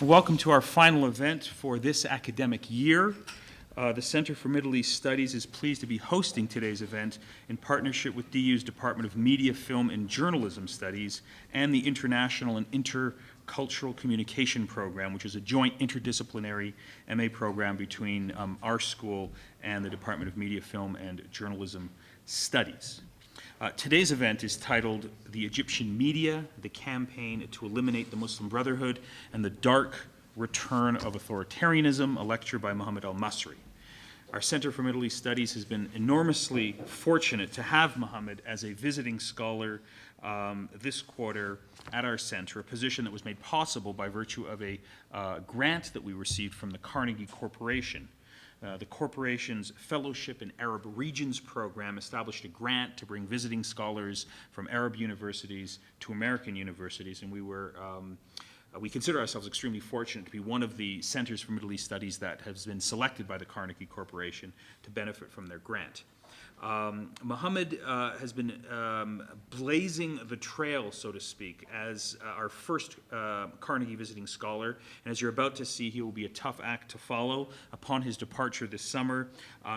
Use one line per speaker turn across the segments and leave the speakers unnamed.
Welcome to our final event for this academic year. The Center for Middle East Studies is pleased to be hosting today's event in partnership with DU's Department of Media, Film, and Journalism Studies and the International and Intercultural Communication Program, which is a joint interdisciplinary MA program between our school and the Department of Media, Film, and Journalism Studies. Today's event is titled The Egyptian Media, the Campaign to Eliminate the Muslim Brotherhood, and the Dark Return of Authoritarianism, a lecture by Mohamad Elmasry. Our Center for Middle East Studies has been enormously fortunate to have Mohamad as a visiting scholar this quarter at our center, a position that was made possible by virtue of a grant that we received from the Carnegie Corporation. The corporation's Fellowship in Arab Regions program established a grant to bring visiting scholars from Arab universities to American universities, and we consider ourselves extremely fortunate to be one of the centers for Middle East Studies that has been selected by the Carnegie Corporation to benefit from their grant. Mohamad has been blazing the trail, so to speak, as our first Carnegie visiting scholar. And as you're about to see, he will be a tough act to follow. Upon his departure this summer,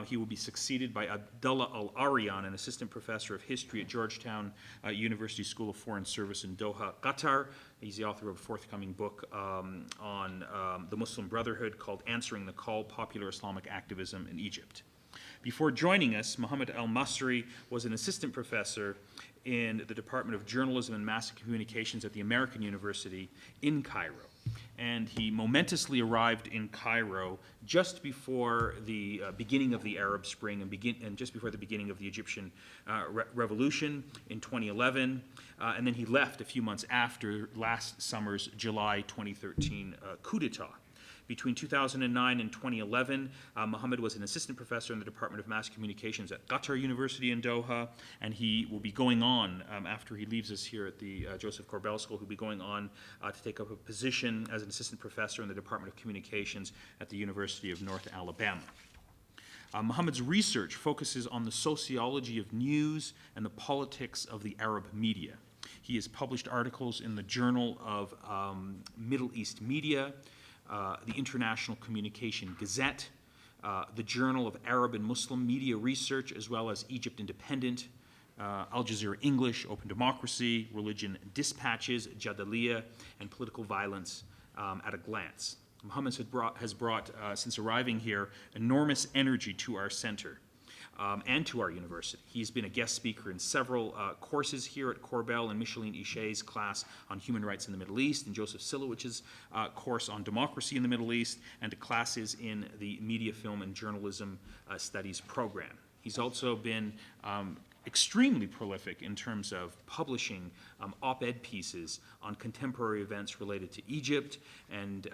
he will be succeeded by Abdullah Al-Aryan, an assistant professor of history at Georgetown University School of Foreign Service in Doha, Qatar. He's the author of a forthcoming book on the Muslim Brotherhood called Answering the Call, Popular Islamic Activism in Egypt. Before joining us, Mohamad Elmasry was an assistant professor in the Department of Journalism and Mass Communications at the American University in Cairo. And he momentously arrived in Cairo just before the beginning of the Arab Spring and just before the beginning of the Egyptian Revolution in 2011. And then he left a few months after last summer's July 2013 coup d'etat. Between 2009 and 2011, Mohamad was an assistant professor in the Department of Mass Communications at Qatar University in Doha, and he will be going on, after he leaves us here at the Josef Korbel School, he'll be going on to take up a position as an assistant professor in the Department of Communications at the University of North Alabama. Mohamad's research focuses on the sociology of news and the politics of the Arab media. He has published articles in the Journal of Middle East Media, the International Communication Gazette, the Journal of Arab and Muslim Media Research, as well as Egypt Independent, Al Jazeera English, Open Democracy, Religion Dispatches, Jadaliyah, and Political Violence at a Glance. Mohamad has brought, since arriving here, enormous energy to our center and to our university. He's been a guest speaker in several courses here at Korbel and Micheline Ishet's class on human rights in the Middle East, and Joseph Silowich's course on democracy in the Middle East, and to classes in the Media, Film, and Journalism Studies program. He's also been extremely prolific in terms of publishing op-ed pieces on contemporary events related to Egypt, and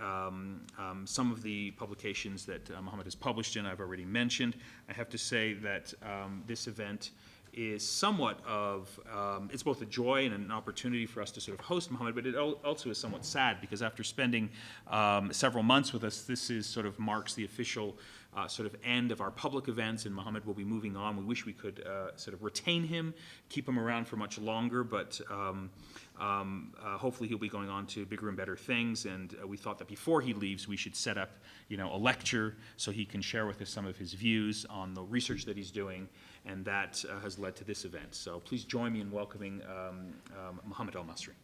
some of the publications that Mohamad has published in I've already mentioned. I have to say that this event is somewhat of, it's both a joy and an opportunity for us to sort of host Mohamad, but it also is somewhat sad because after spending several months with us, this is sort of marks the official sort of end of our public events, and Mohamad will be moving on. We wish we could sort of retain him, keep him around for much longer, but hopefully he'll be going on to bigger and better things, and we thought that before he leaves we should set up a lecture so he can share with us some of his views on the research that he's doing, and that has led to this event. So please join me in welcoming Mohamad Elmasry.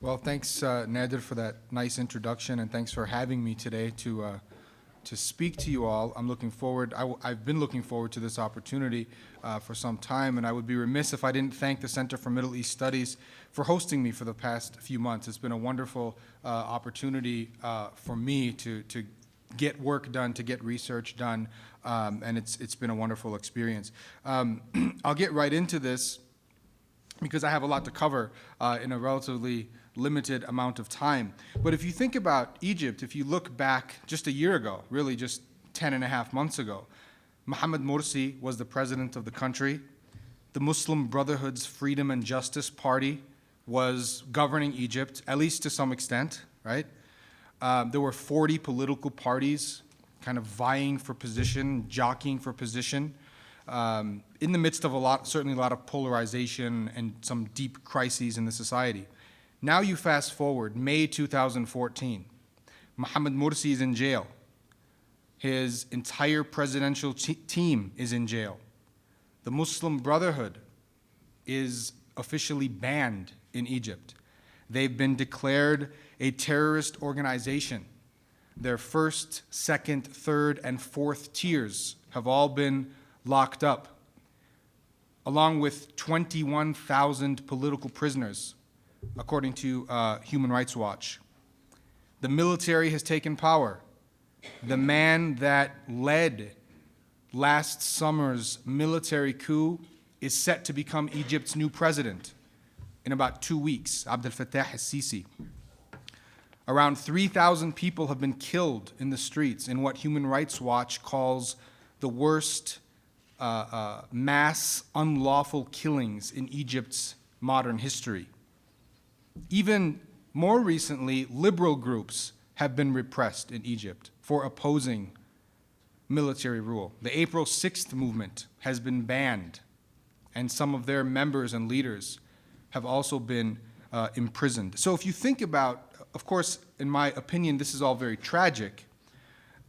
Well, thanks, Nader, for that nice introduction, and thanks for having me today to speak to you all. I'm looking forward. I've been looking forward to this opportunity for some time, and I would be remiss if I didn't thank the Center for Middle East Studies for hosting me for the past few months. It's been a wonderful opportunity for me to get work done, to get research done, and it's been a wonderful experience. I'll get right into this because I have a lot to cover in a relatively limited amount of time. But if you think about Egypt, if you look back just a year ago, really just 10 and a half months ago, Mohamad Morsi was the president of the country. The Muslim Brotherhood's Freedom and Justice Party was governing Egypt, at least to some extent, right? There were 40 political parties kind of vying for position, jockeying for position. in the midst of certainly a lot of polarization and some deep crises in the society. Now you fast forward, May 2014. Mohamad Morsi is in jail. His entire presidential team is in jail. The Muslim Brotherhood is officially banned in Egypt. They've been declared a terrorist organization. Their first, second, third, and fourth tiers have all been locked up, along with 21,000 political prisoners, according to Human Rights Watch. The military has taken power. The man that led last summer's military coup is set to become Egypt's new president in about 2 weeks, Abdel Fattah el-Sisi. Around 3,000 people have been killed in the streets in what Human Rights Watch calls the worst mass unlawful killings in Egypt's modern history. Even more recently, liberal groups have been repressed in Egypt for opposing military rule. The April 6th movement has been banned, and some of their members and leaders have also been imprisoned. So if you think about, of course, in my opinion, this is all very tragic,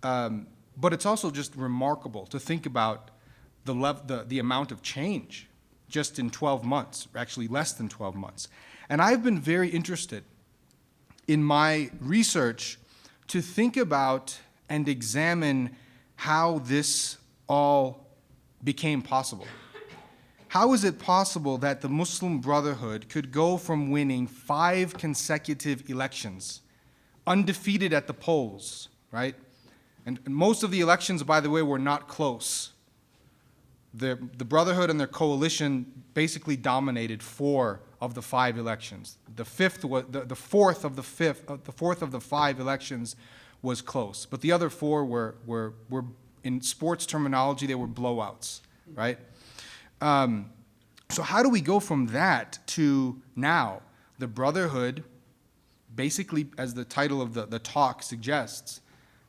but it's also just remarkable to think about the amount of change just in 12 months, or actually less than 12 months. And I've been very interested in my research to think about and examine how this all became possible. How is it possible that the Muslim Brotherhood could go from winning 5 consecutive elections, undefeated at the polls, right? And most of the elections, by the way, were not close. The Brotherhood and their coalition basically dominated 4 of the 5 elections. The fourth of the 5 elections was close, but the other 4 were in sports terminology, they were blowouts, right? So how do we go from that to now the Brotherhood, basically, as the title of the talk suggests,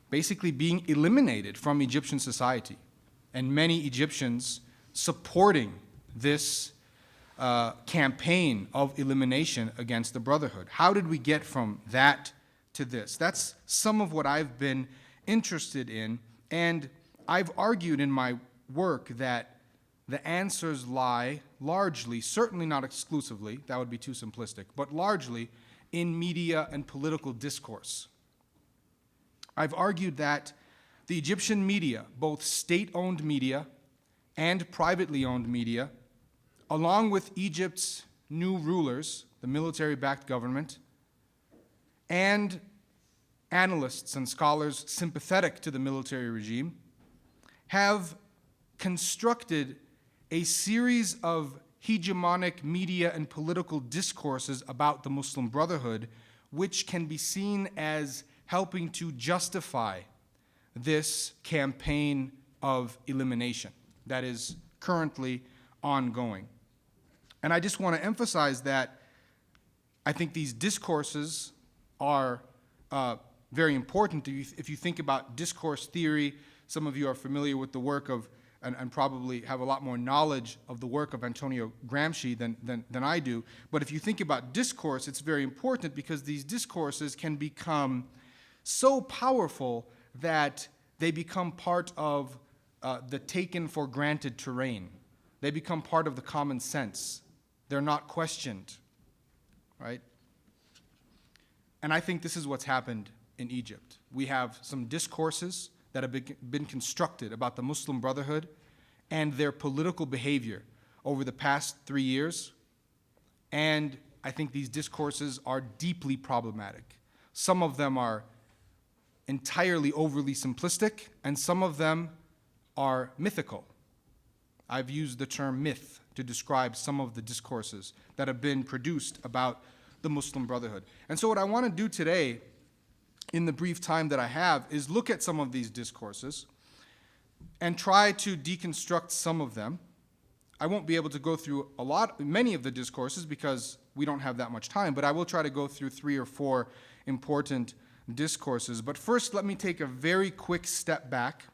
basically being eliminated from Egyptian society, and many Egyptians supporting this campaign of elimination against the Brotherhood? How did we get from that to this? That's some of what I've been interested in, and I've argued in my work that the answers lie largely, certainly not exclusively, that would be too simplistic, but largely in media and political discourse. I've argued that the Egyptian media, both state-owned media and privately owned media, along with Egypt's new rulers, the military-backed government, and analysts and scholars sympathetic to the military regime, have constructed a series of hegemonic media and political discourses about the Muslim Brotherhood, which can be seen as helping to justify this campaign of elimination that is currently ongoing. And I just want to emphasize that I think these discourses are very important. If you think about discourse theory, some of you are familiar with the work of, and probably have a lot more knowledge of the work of Antonio Gramsci than I do. But if you think about discourse, it's very important because these discourses can become so powerful that they become part of the taken for granted terrain. They become part of the common sense. They're not questioned, right? And I think this is what's happened in Egypt. We have some discourses that have been constructed about the Muslim Brotherhood and their political behavior over the past 3 years. And I think these discourses are deeply problematic. Some of them are entirely overly simplistic, and some of them are mythical. I've used the term myth to describe some of the discourses that have been produced about the Muslim Brotherhood. And so what I want to do today, in the brief time that I have, is look at some of these discourses and try to deconstruct some of them. I won't be able to go through many of the discourses because we don't have that much time, but I will try to go through 3 or 4 important discourses. But first, let me take a very quick step back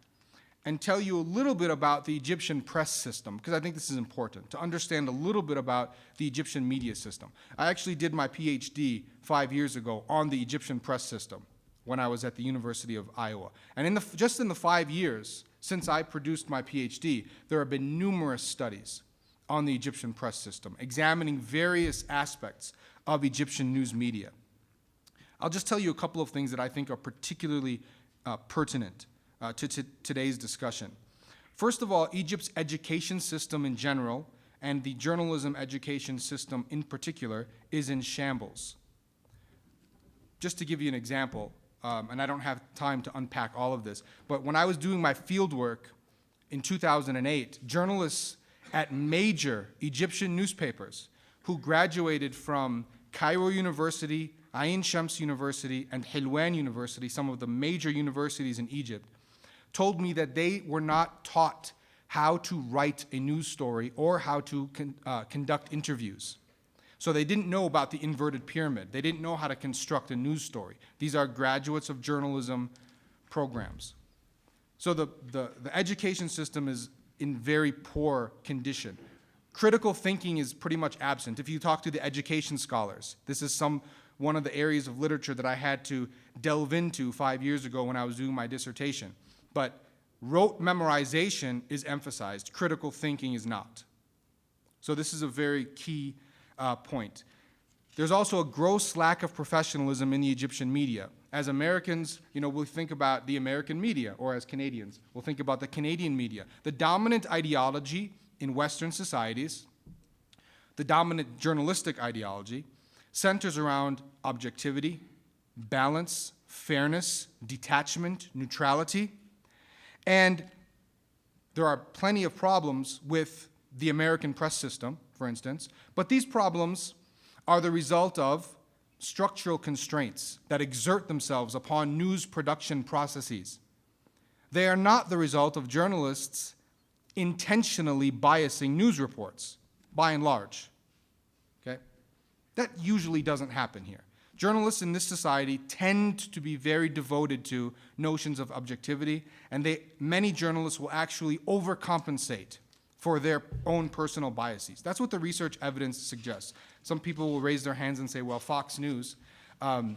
and tell you a little bit about the Egyptian press system, because I think this is important, to understand a little bit about the Egyptian media system. I actually did my PhD 5 years ago on the Egyptian press system when I was at the University of Iowa. And just in the 5 years since I produced my PhD, there have been numerous studies on the Egyptian press system, examining various aspects of Egyptian news media. I'll just tell you a couple of things that I think are particularly pertinent to today's discussion. First of all, Egypt's education system in general, and the journalism education system in particular, is in shambles. Just to give you an example, and I don't have time to unpack all of this, but when I was doing my field work in 2008, journalists at major Egyptian newspapers who graduated from Cairo University, Ain Shams University, and Hilwan University, some of the major universities in Egypt, told me that they were not taught how to write a news story or how to conduct interviews. So they didn't know about the inverted pyramid. They didn't know how to construct a news story. These are graduates of journalism programs. So the education system is in very poor condition. Critical thinking is pretty much absent. If you talk to the education scholars, this is one of the areas of literature that I had to delve into 5 years ago when I was doing my dissertation. But rote memorization is emphasized. Critical thinking is not. So this is a very key point. There's also a gross lack of professionalism in the Egyptian media. As Americans, we'll think about the American media, or as Canadians, we'll think about the Canadian media. The dominant ideology in Western societies, the dominant journalistic ideology, centers around objectivity, balance, fairness, detachment, neutrality. And there are plenty of problems with the American press system, for instance, but these problems are the result of structural constraints that exert themselves upon news production processes. They are not the result of journalists intentionally biasing news reports, by and large. Okay? That usually doesn't happen here. Journalists in this society tend to be very devoted to notions of objectivity, and many journalists will actually overcompensate for their own personal biases. That's what the research evidence suggests. Some people will raise their hands and say, well, Fox News. I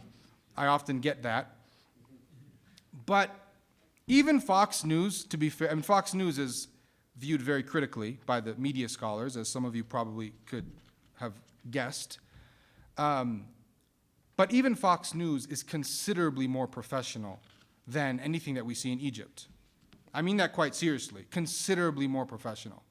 often get that. But even Fox News, to be fair, and Fox News is viewed very critically by the media scholars, as some of you probably could have guessed. But even Fox News is considerably more professional than anything that we see in Egypt. I mean that quite seriously, considerably more professional.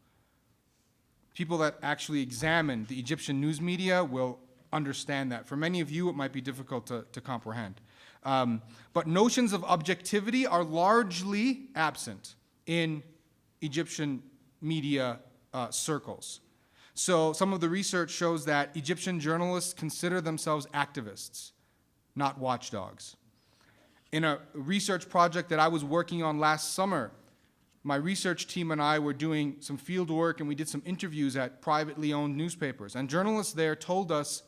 People that actually examine the Egyptian news media will understand that. For many of you, it might be difficult to comprehend. But notions of objectivity are largely absent in Egyptian media circles. So some of the research shows that Egyptian journalists consider themselves activists, not watchdogs. In a research project that I was working on last summer, my research team and I were doing some field work, and we did some interviews at privately owned newspapers. And journalists there told us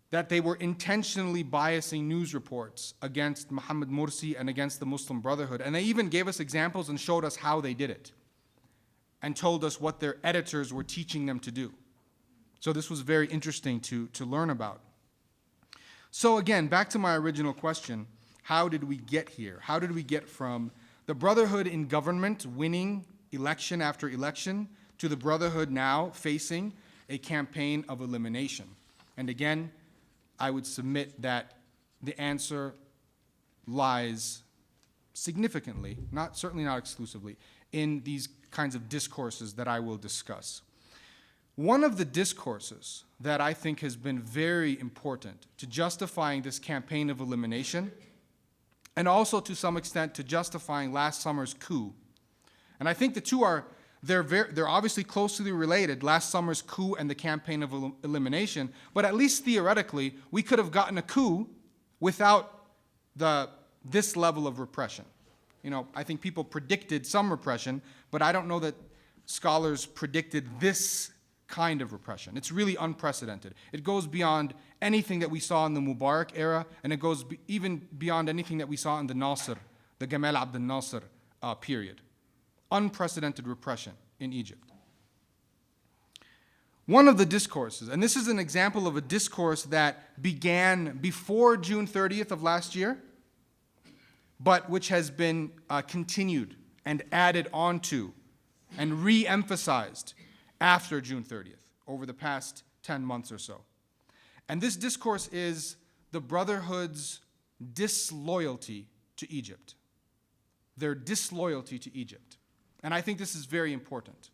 that they were intentionally biasing news reports against Mohamad Morsi and against the Muslim Brotherhood. And they even gave us examples and showed us how they did it, and told us what their editors were teaching them to do. So this was very interesting to learn about. So again, back to my original question, how did we get here? How did we get from the Brotherhood in government winning election after election to the Brotherhood now facing a campaign of elimination? And again, I would submit that the answer lies significantly, certainly not exclusively, in these kinds of discourses that I will discuss. One of the discourses that I think has been very important to justifying this campaign of elimination, and also to some extent to justifying last summer's coup. And I think the two they're obviously closely related, last summer's coup and the campaign of elimination, but at least theoretically, we could have gotten a coup without this level of repression. I think people predicted some repression, but I don't know that scholars predicted this kind of repression. It's really unprecedented. It goes beyond anything that we saw in the Mubarak era, and it goes even beyond anything that we saw in the Nasser, the Gamal Abdel Nasser period. Unprecedented repression in Egypt. One of the discourses, and this is an example of a discourse that began before June 30th of last year, but which has been continued and added onto and re-emphasized after June 30th over the past 10 months or so. And this discourse is the Brotherhood's disloyalty to Egypt. Their disloyalty to Egypt. And I think this is very important.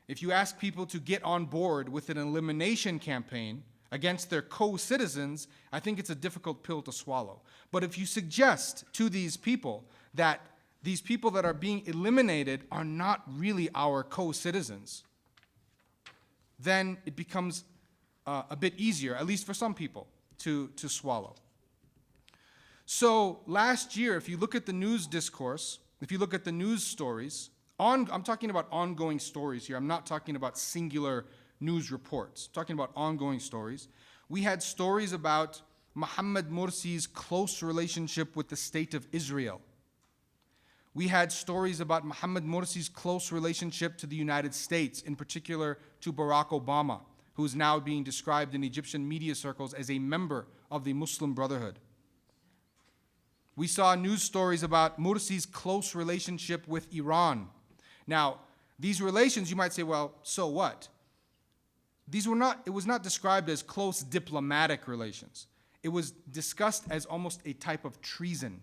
If you ask people to get on board with an elimination campaign against their co-citizens, I think it's a difficult pill to swallow. But if you suggest to these people that are being eliminated are not really our co-citizens, then it becomes a bit easier, at least for some people, to swallow. So last year, if you look at the news discourse, if you look at the news stories, I'm talking about ongoing stories here. I'm not talking about singular news reports. I'm talking about ongoing stories. We had stories about Mohamad Morsi's close relationship with the state of Israel. We had stories about Mohamad Morsi's close relationship to the United States, in particular to Barack Obama, who is now being described in Egyptian media circles as a member of the Muslim Brotherhood. We saw news stories about Morsi's close relationship with Iran. Now, these relations, you might say, well, so what? It was not described as close diplomatic relations. It was discussed as almost a type of treason.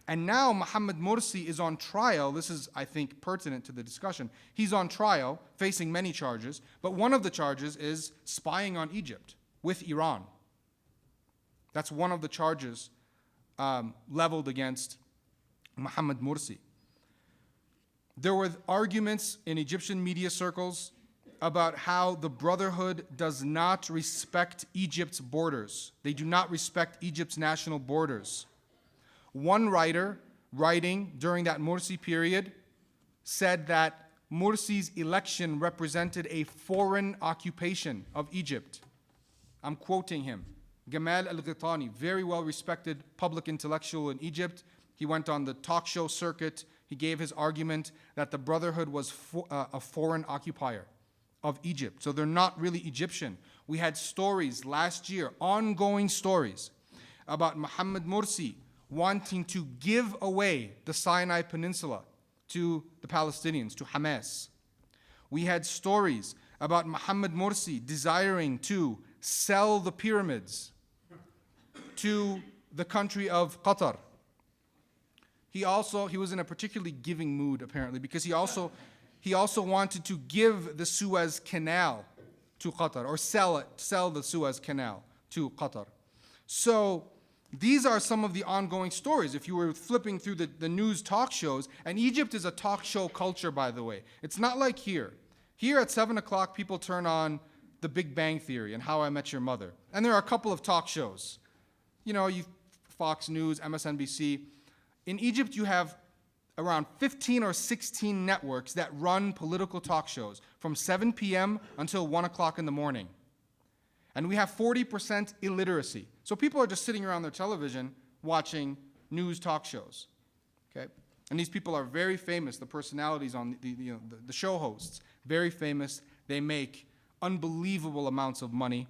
And now Mohamad Morsi is on trial. This is, I think, pertinent to the discussion. He's on trial, facing many charges, but one of the charges is spying on Egypt with Iran. That's one of the charges leveled against Mohamad Morsi. There were arguments in Egyptian media circles about how the Brotherhood does not respect Egypt's borders. They do not respect Egypt's national borders. One writer, writing during that Morsi period, said that Morsi's election represented a foreign occupation of Egypt. I'm quoting him. Gamal al-Ghitani, very well respected public intellectual in Egypt. He went on the talk show circuit. He gave his argument that the Brotherhood was a foreign occupier of Egypt. So they're not really Egyptian. We had stories last year, ongoing stories, about Mohamad Morsi wanting to give away the Sinai Peninsula to the Palestinians, to Hamas. We had stories about Mohamad Morsi desiring to sell the pyramids to the country of Qatar. He was in a particularly giving mood, apparently, because he also wanted to give the Suez Canal to Qatar, or sell the Suez Canal to Qatar. So these are some of the ongoing stories. If you were flipping through the news talk shows, and Egypt is a talk show culture, by the way. It's not like here. Here at 7 o'clock, people turn on The Big Bang Theory and How I Met Your Mother. And there are a couple of talk shows. Fox News, MSNBC. In Egypt, you have around 15 or 16 networks that run political talk shows from 7 p.m. until 1 o'clock in the morning. And we have 40% illiteracy. So people are just sitting around their television watching news talk shows. Okay? And these people are very famous, the personalities on the show hosts, very famous. They make unbelievable amounts of money,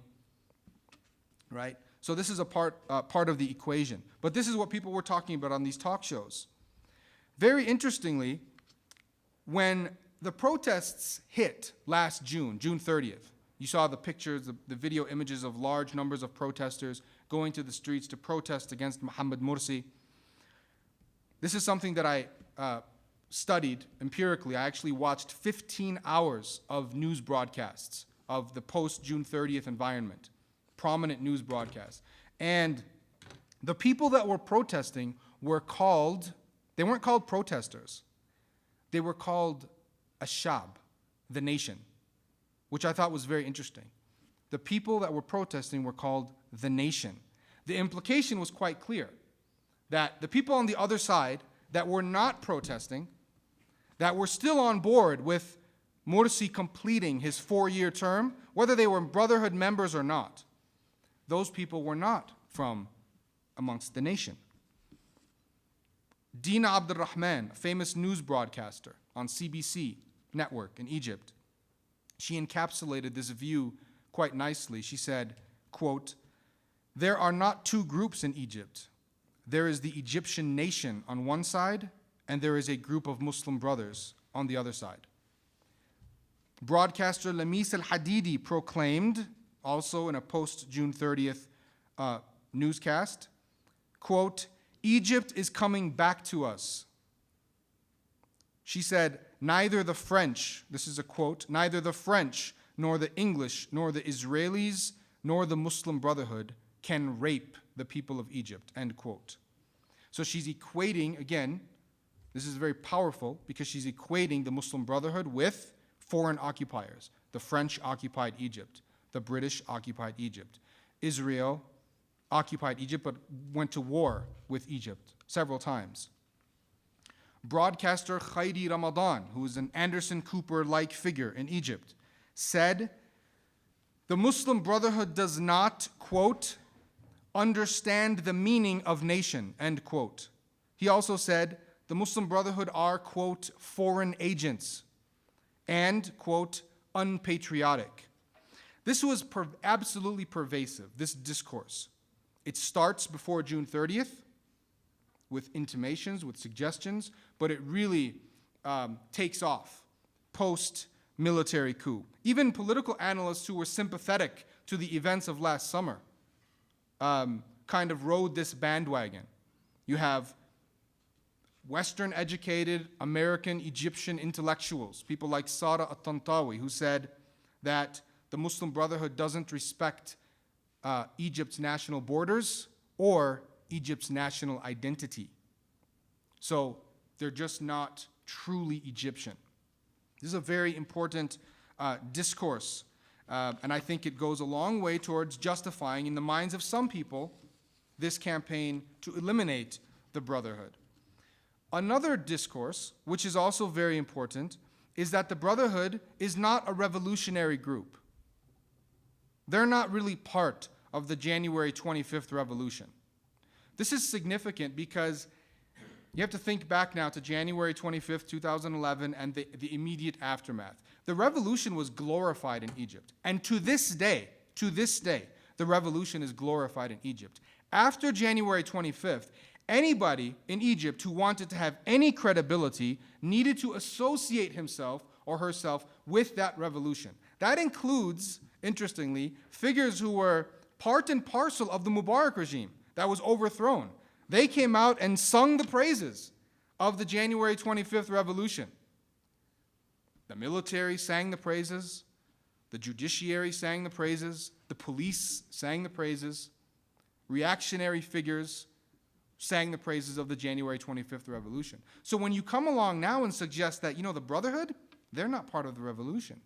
right? So this is a part of the equation. But this is what people were talking about on these talk shows. Very interestingly, when the protests hit last June 30th, you saw the pictures, the video images of large numbers of protesters going to the streets to protest against Mohamad Morsi. This is something that I studied empirically. I actually watched 15 hours of news broadcasts of the post-June 30th environment, prominent news broadcasts. And the people that were protesting they weren't called protesters. They were called Ashab, the nation, which I thought was very interesting. The people that were protesting were called the nation. The implication was quite clear, that the people on the other side that were not protesting, that were still on board with Morsi completing his 4-year term, whether they were Brotherhood members or not, those people were not from amongst the nation. Dina Abdul Rahman, a famous news broadcaster on CBC network in Egypt, she encapsulated this view quite nicely. She said, quote, "There are not two groups in Egypt. There is the Egyptian nation on one side, and there is a group of Muslim brothers on the other side." Broadcaster Lamis al-Hadidi proclaimed, also in a post-June 30th newscast, quote, "Egypt is coming back to us." She said, "Neither the French," this is a quote, "neither the French, nor the English, nor the Israelis, nor the Muslim Brotherhood can rape the people of Egypt," end quote. So she's equating, again, this is very powerful because she's equating the Muslim Brotherhood with foreign occupiers. The French occupied Egypt. The British occupied Egypt. Israel occupied Egypt but went to war with Egypt several times. Broadcaster Khairi Ramadan, who is an Anderson Cooper-like figure in Egypt, said, "The Muslim Brotherhood does not," quote, "understand the meaning of nation," end quote. He also said, "The Muslim Brotherhood are," quote, "foreign agents," and, quote, "unpatriotic." This was absolutely pervasive, this discourse. It starts before June 30th with intimations, with suggestions, but it really takes off post-military coup. Even political analysts who were sympathetic to the events of last summer kind of rode this bandwagon. You have Western-educated American Egyptian intellectuals, people like Sara At-Tantawi, who said that the Muslim Brotherhood doesn't respect Egypt's national borders or Egypt's national identity. So they're just not truly Egyptian. This is a very important discourse, and I think it goes a long way towards justifying, in the minds of some people, this campaign to eliminate the Brotherhood. Another discourse, which is also very important, is that the Brotherhood is not a revolutionary group. They're not really part of the January 25th revolution. This is significant because you have to think back now to January 25th, 2011, and the immediate aftermath. The revolution was glorified in Egypt. And to this day, the revolution is glorified in Egypt. After January 25th, anybody in Egypt who wanted to have any credibility needed to associate himself or herself with that revolution. That includes, interestingly, figures who were part and parcel of the Mubarak regime that was overthrown. They came out and sung the praises of the January 25th revolution. The military sang the praises, the judiciary sang the praises, the police sang the praises, reactionary figures sang the praises of the January 25th revolution. So when you come along now and suggest that, the Brotherhood, they're not part of the revolution.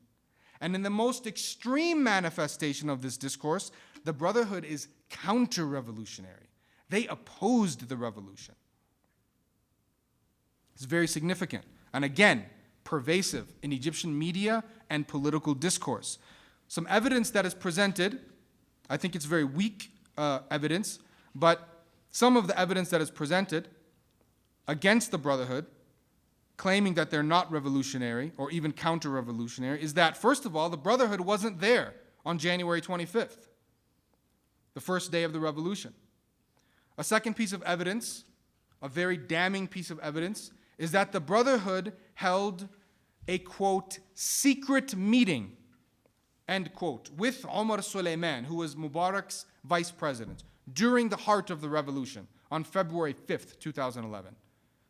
And in the most extreme manifestation of this discourse, the Brotherhood is counter-revolutionary. They opposed the revolution. It's very significant. And again, pervasive in Egyptian media and political discourse. Some evidence that is presented, I think it's very weak evidence, but some of the evidence that is presented against the Brotherhood, claiming that they're not revolutionary or even counter-revolutionary, is that, first of all, the Brotherhood wasn't there on January 25th, the first day of the revolution. A second piece of evidence, a very damning piece of evidence, is that the Brotherhood held a, quote, secret meeting, end quote, with Omar Suleiman, who was Mubarak's vice president, during the heart of the revolution on February 5th, 2011.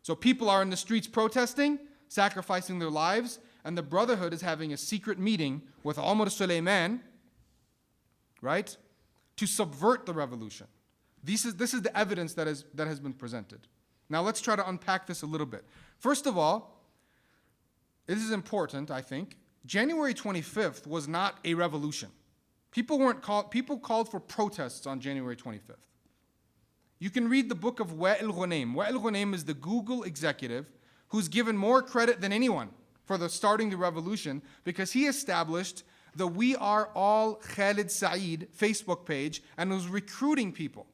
So people are in the streets protesting, sacrificing their lives, and the Brotherhood is having a secret meeting with Omar Suleiman, right, to subvert the revolution. This is the evidence that has been presented. Now let's try to unpack this a little bit. First of all, this is important, I think. January 25th was not a revolution. People called for protests on January 25th. You can read the book of Wa'il Ghunaim. Wa'il Ghunaim is the Google executive who's given more credit than anyone for starting the revolution because he established the We Are All Khalid Saeed Facebook page and was recruiting people.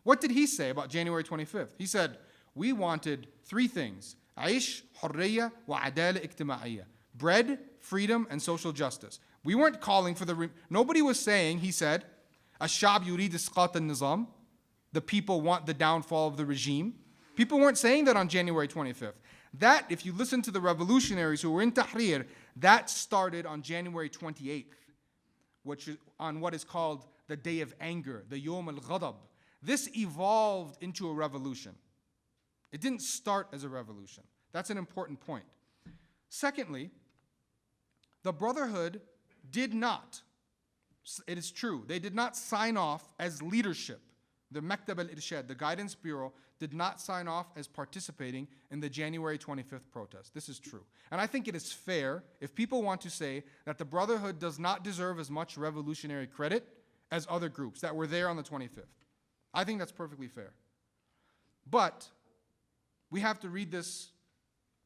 What did he say about January 25th? He said, We wanted three things: عيش, حرية, وعدالة اجتماعية. Bread, freedom, and social justice. We weren't calling for nobody was saying, he said, الشعب يريد إسقاط النظام. The people want the downfall of the regime. People weren't saying that on January 25th. That, if you listen to the revolutionaries who were in Tahrir, that started on January 28th, which is on what is called the Day of Anger, the Yom al-Ghadab. This evolved into a revolution. It didn't start as a revolution. That's an important point. Secondly, the Brotherhood did not, it is true, they did not sign off as leadership. The Maktab al-Irshad, the Guidance Bureau, did not sign off as participating in the January 25th protest. This is true. And I think it is fair if people want to say that the Brotherhood does not deserve as much revolutionary credit as other groups that were there on the 25th. I think that's perfectly fair. But we have to read this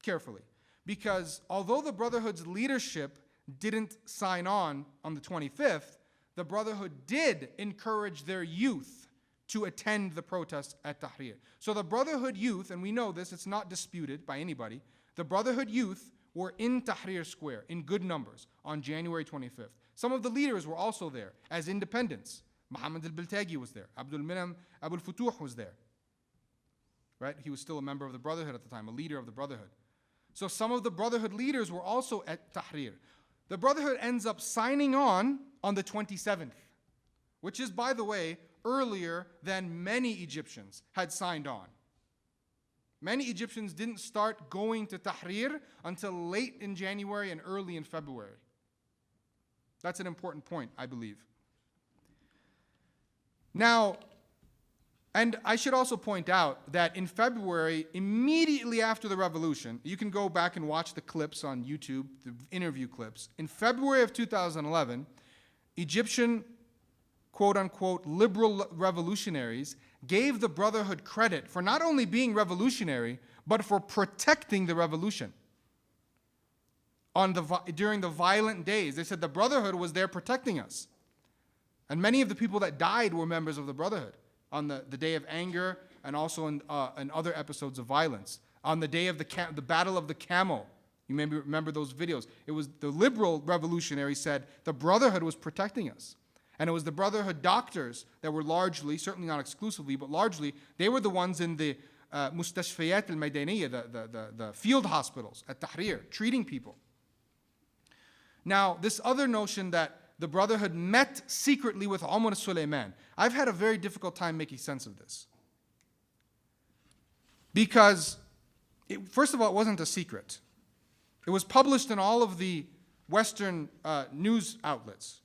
carefully, because although the Brotherhood's leadership didn't sign on the 25th, the Brotherhood did encourage their youth to attend the protests at Tahrir. So the Brotherhood youth, and we know this, it's not disputed by anybody, the Brotherhood youth were in Tahrir Square in good numbers on January 25th. Some of the leaders were also there as independents. Mohamad al-Biltagi was there. Abdul Minam Abul Futuh was there. Right? He was still a member of the Brotherhood at the time, a leader of the Brotherhood. So some of the Brotherhood leaders were also at Tahrir. The Brotherhood ends up signing on the 27th, which is, by the way, earlier than many Egyptians had signed on. Many Egyptians didn't start going to Tahrir until late in January and early in February. That's an important point, I believe. Now, and I should also point out that in February, immediately after the revolution, you can go back and watch the clips on YouTube, the interview clips. In February of 2011, Egyptian quote-unquote liberal revolutionaries gave the Brotherhood credit for not only being revolutionary, but for protecting the revolution. During the violent days, they said the Brotherhood was there protecting us. And many of the people that died were members of the Brotherhood on the Day of Anger and also in other episodes of violence. On the day of the Battle of the Camel, you maybe remember those videos. It was the liberal revolutionaries said the Brotherhood was protecting us. And it was the Brotherhood doctors that were largely, certainly not exclusively, but largely, they were the ones in the mustashfayat al-Maydaniyya, the field hospitals at Tahrir, treating people. Now, this other notion that the Brotherhood met secretly with Omar Suleiman, I've had a very difficult time making sense of this. Because, first of all, it wasn't a secret. It was published in all of the Western news outlets.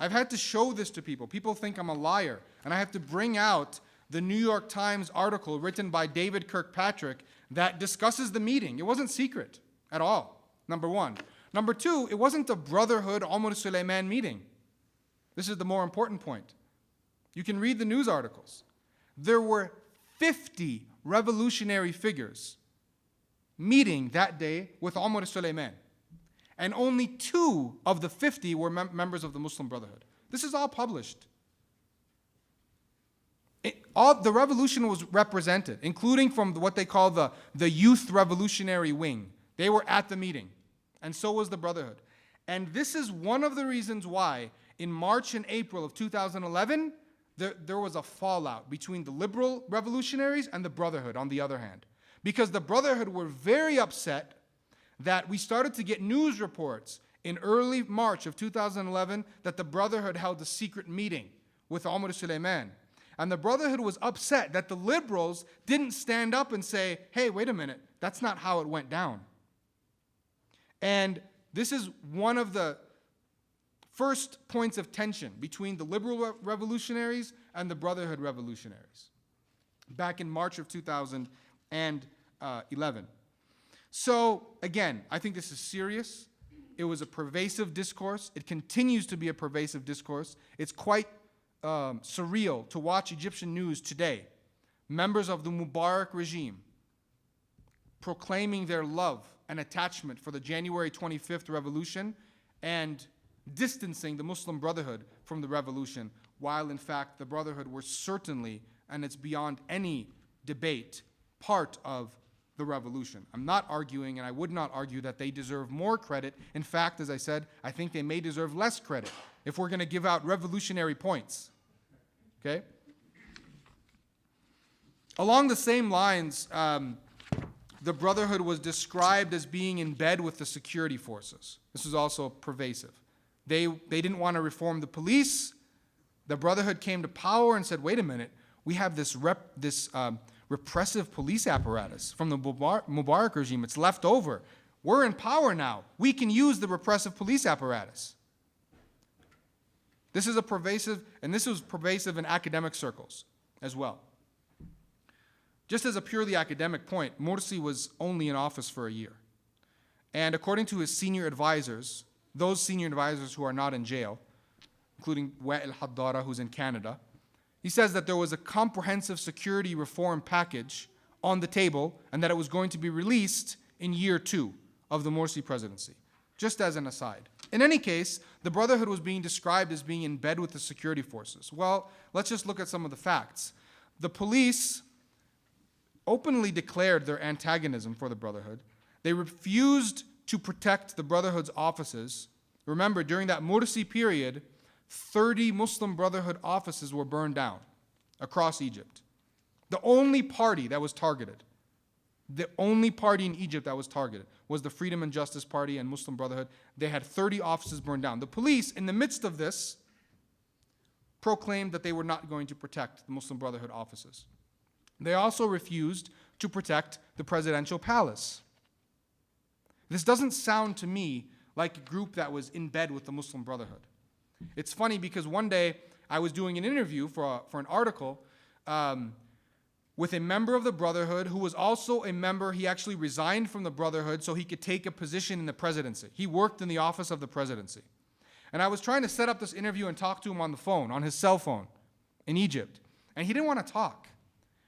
I've had to show this to people. People think I'm a liar. And I have to bring out the New York Times article written by David Kirkpatrick that discusses the meeting. It wasn't secret at all, number one. Number two, it wasn't a Brotherhood Omar Suleiman meeting. This is the more important point. You can read the news articles. There were 50 revolutionary figures meeting that day with Omar Suleiman. And only 2 of the 50 were members of the Muslim Brotherhood. This is all published. The revolution was represented, including from what they call the Youth Revolutionary Wing. They were at the meeting, and so was the Brotherhood. And this is one of the reasons why, in March and April of 2011, there was a fallout between the liberal revolutionaries and the Brotherhood, on the other hand. Because the Brotherhood were very upset that we started to get news reports in early March of 2011 that the Brotherhood held a secret meeting with Omar Suleiman. And the Brotherhood was upset that the liberals didn't stand up and say, hey, wait a minute, that's not how it went down. And this is one of the first points of tension between the liberal revolutionaries and the Brotherhood revolutionaries back in March of 2011. So, again, I think this is serious. It was a pervasive discourse. It continues to be a pervasive discourse. It's quite surreal to watch Egyptian news today. Members of the Mubarak regime proclaiming their love and attachment for the January 25th revolution and distancing the Muslim Brotherhood from the revolution, while in fact the Brotherhood were certainly, and it's beyond any debate, part of the revolution. I'm not arguing, and I would not argue, that they deserve more credit. In fact, as I said, I think they may deserve less credit if we're going to give out revolutionary points. Okay? Along the same lines, the Brotherhood was described as being in bed with the security forces. This was also pervasive. They didn't want to reform the police. The Brotherhood came to power and said, wait a minute, we have this repressive police apparatus from the Mubarak regime. It's left over. We're in power now. We can use the repressive police apparatus. This was pervasive in academic circles as well. Just as a purely academic point, Morsi was only in office for a year. And according to his senior advisors, those senior advisors who are not in jail, including Wa'il Haddara, who's in Canada, he says that there was a comprehensive security reform package on the table and that it was going to be released in year 2 of the Morsi presidency, just as an aside. In any case, the Brotherhood was being described as being in bed with the security forces. Well, let's just look at some of the facts. The police openly declared their antagonism for the Brotherhood. They refused to protect the Brotherhood's offices. Remember, during that Morsi period, 30 Muslim Brotherhood offices were burned down across Egypt. The only party that was targeted, the only party in Egypt that was targeted was the Freedom and Justice Party and Muslim Brotherhood. They had 30 offices burned down. The police, in the midst of this, proclaimed that they were not going to protect the Muslim Brotherhood offices. They also refused to protect the presidential palace. This doesn't sound to me like a group that was in bed with the Muslim Brotherhood. It's funny because one day I was doing an interview for an article with a member of the Brotherhood who was also a member. He actually resigned from the Brotherhood so he could take a position in the presidency. He worked in the office of the presidency. And I was trying to set up this interview and talk to him on the phone, on his cell phone in Egypt. And he didn't want to talk.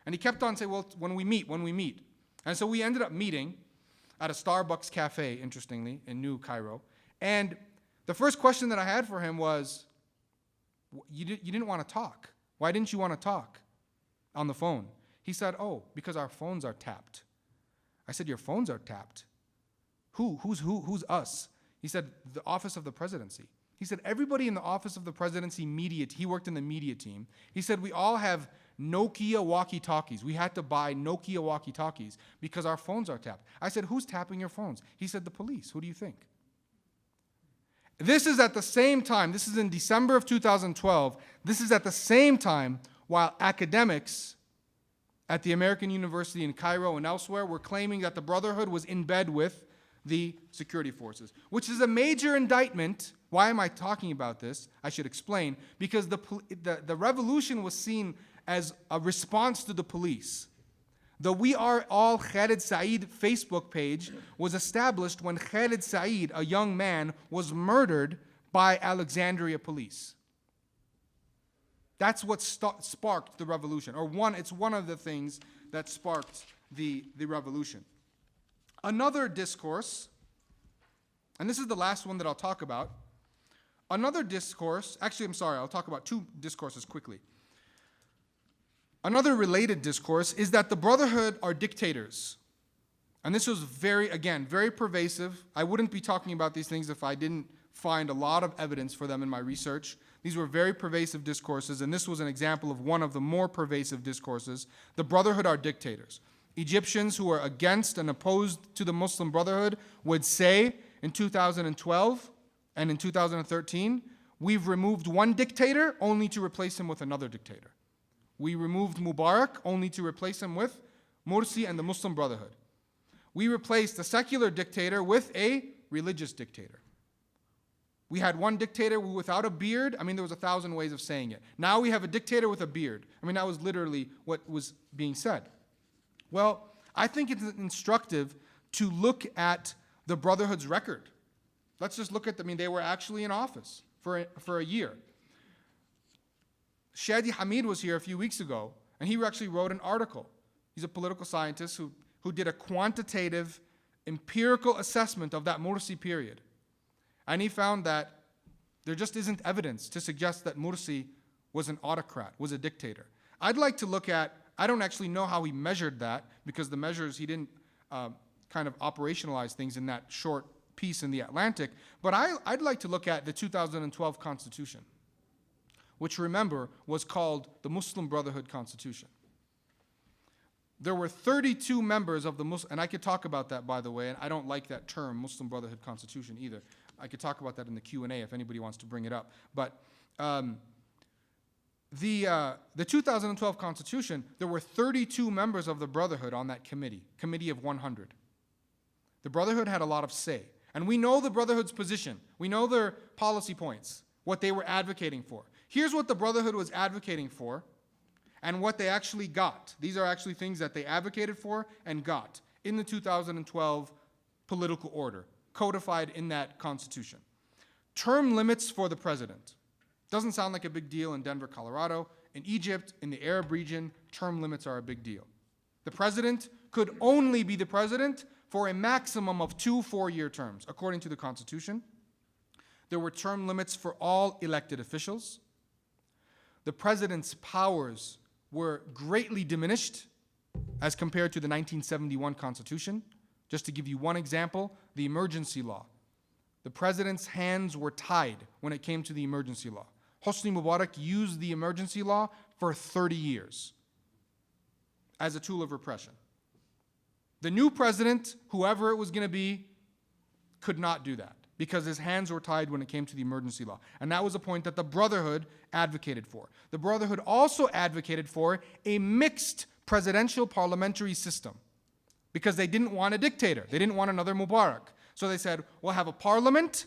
And he kept on saying, well, when we meet. And so we ended up meeting at a Starbucks cafe, interestingly, in New Cairo. And the first question that I had for him was, you didn't want to talk. Why didn't you want to talk on the phone? He said, oh, because our phones are tapped. I said, your phones are tapped? Who's us? He said, the office of the presidency. He said, everybody in the office of the presidency he worked in the media team. He said, we all have Nokia walkie-talkies. We had to buy Nokia walkie-talkies because our phones are tapped. I said, who's tapping your phones? He said, the police. Who do you think? This is at the same time, this is in December of 2012, this is at the same time while academics at the American University in Cairo and elsewhere were claiming that the Brotherhood was in bed with the security forces, which is a major indictment. Why am I talking about this? I should explain. Because the revolution was seen as a response to the police. The We Are All Khalid Saeed Facebook page was established when Khalid Saeed, a young man, was murdered by Alexandria police. That's what sparked the revolution, it's one of the things that sparked the revolution. Another discourse, and this is the last one that I'll talk about. Another discourse, I'll talk about 2 discourses quickly. Another related discourse is that the Brotherhood are dictators. And this was very pervasive. I wouldn't be talking about these things if I didn't find a lot of evidence for them in my research. These were very pervasive discourses, and this was an example of one of the more pervasive discourses. The Brotherhood are dictators. Egyptians who are against and opposed to the Muslim Brotherhood would say in 2012 and in 2013, we've removed one dictator only to replace him with another dictator. We removed Mubarak only to replace him with Morsi and the Muslim Brotherhood. We replaced a secular dictator with a religious dictator. We had one dictator without a beard. There was 1,000 ways of saying it. Now we have a dictator with a beard. That was literally what was being said. Well, I think it's instructive to look at the Brotherhood's record. Let's just look at they were actually in office for a year. Shadi Hamid was here a few weeks ago, and he actually wrote an article. He's a political scientist who did a quantitative, empirical assessment of that Morsi period. And he found that there just isn't evidence to suggest that Morsi was an autocrat, was a dictator. I'd like to look at I don't actually know how he measured that, because the measures, he didn't kind of operationalize things in that short piece in the Atlantic. But I'd like to look at the 2012 Constitution, which, remember, was called the Muslim Brotherhood Constitution. There were 32 members of the Muslim, and I could talk about that, by the way, and I don't like that term, Muslim Brotherhood Constitution, either. I could talk about that in the Q&A if anybody wants to bring it up. But the 2012 Constitution, there were 32 members of the Brotherhood on that committee of 100. The Brotherhood had a lot of say. And we know the Brotherhood's position. We know their policy points, what they were advocating for. Here's what the Brotherhood was advocating for and what they actually got. These are actually things that they advocated for and got in the 2012 political order, codified in that Constitution. Term limits for the president. Doesn't sound like a big deal in Denver, Colorado. In Egypt, in the Arab region, term limits are a big deal. The president could only be the president for a maximum of 2 4-year terms, according to the Constitution. There were term limits for all elected officials. The president's powers were greatly diminished as compared to the 1971 Constitution. Just to give you one example, the emergency law. The president's hands were tied when it came to the emergency law. Hosni Mubarak used the emergency law for 30 years as a tool of repression. The new president, whoever it was going to be, could not do that because his hands were tied when it came to the emergency law. And that was a point that the Brotherhood advocated for. The Brotherhood also advocated for a mixed presidential parliamentary system because they didn't want a dictator. They didn't want another Mubarak. So they said, we'll have a parliament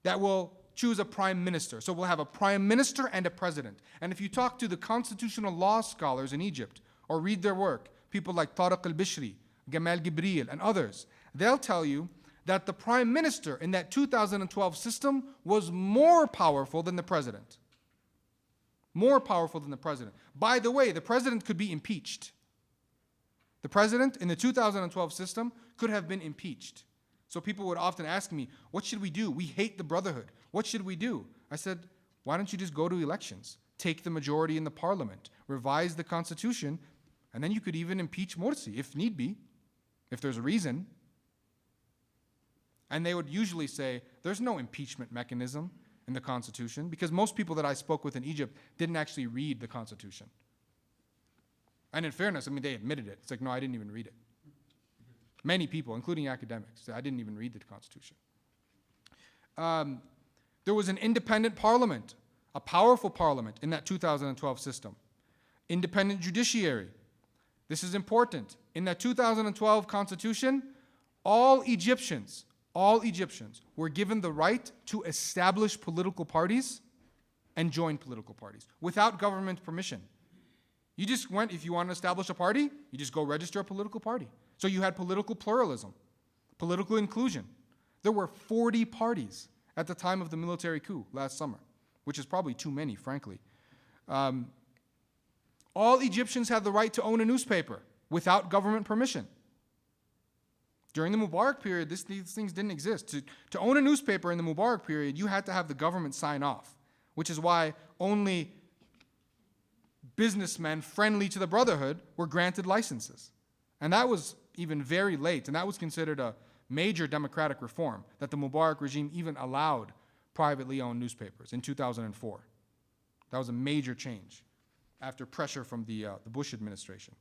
that will choose a prime minister. So we'll have a prime minister and a president. And if you talk to the constitutional law scholars in Egypt or read their work, people like Tariq al-Bishri, Gamal Gibril, and others, they'll tell you that the prime minister in that 2012 system was more powerful than the president. More powerful than the president. By the way, the president could be impeached. The president in the 2012 system could have been impeached. So people would often ask me, what should we do? We hate the Brotherhood. What should we do? I said, why don't you just go to elections? Take the majority in the parliament, revise the constitution, and then you could even impeach Morsi if need be, if there's a reason. And they would usually say, there's no impeachment mechanism in the Constitution, because most people that I spoke with in Egypt didn't actually read the Constitution. And in fairness, I mean, they admitted it. It's like, no, I didn't even read it. Many people, including academics, said, I didn't even read the Constitution. There was an independent parliament, a powerful parliament in that 2012 system. Independent judiciary. This is important. In that 2012 Constitution, all Egyptians were given the right to establish political parties and join political parties without government permission. You just went, if you want to establish a party, you just go register a political party. So you had political pluralism, political inclusion. There were 40 parties at the time of the military coup last summer, which is probably too many, frankly. All Egyptians had the right to own a newspaper without government permission. During the Mubarak period, these things didn't exist. To own a newspaper in the Mubarak period, you had to have the government sign off, which is why only businessmen friendly to the Brotherhood were granted licenses. And that was even very late, and that was considered a major democratic reform, that the Mubarak regime even allowed privately owned newspapers in 2004. That was a major change after pressure from the Bush administration.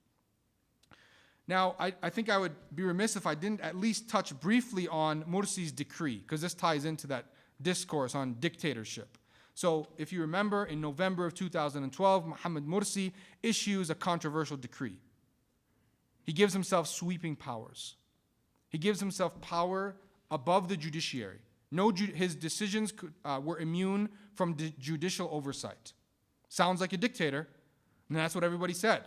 Now, I think I would be remiss if I didn't at least touch briefly on Morsi's decree, because this ties into that discourse on dictatorship. So, if you remember, in November of 2012, Mohamad Morsi issues a controversial decree. He gives himself sweeping powers. He gives himself power above the judiciary. His decisions were immune from judicial oversight. Sounds like a dictator, and that's what everybody said.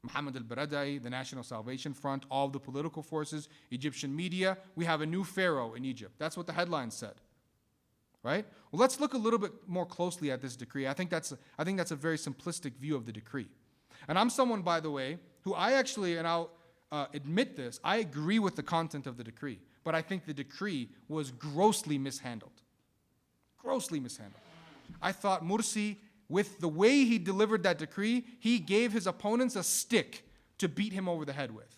Mohamad al-Baradei, the National Salvation Front, all of the political forces, Egyptian media, we have a new pharaoh in Egypt. That's what the headlines said. Right? Well, let's look a little bit more closely at this decree. I think that's a very simplistic view of the decree. And I'm someone, by the way, who I actually, and I'll admit this, I agree with the content of the decree, but I think the decree was grossly mishandled. Grossly mishandled. I thought Morsi with the way he delivered that decree, he gave his opponents a stick to beat him over the head with.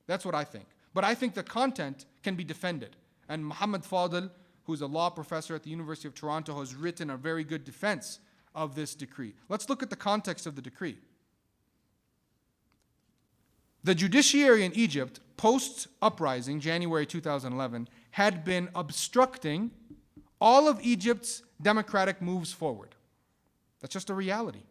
That's what I think. But I think the content can be defended. And Mohamad Fadel, who's a law professor at the University of Toronto, has written a very good defense of this decree. Let's look at the context of the decree. The judiciary in Egypt, post-uprising, January 2011, had been obstructing all of Egypt's democratic moves forward. That's just a reality.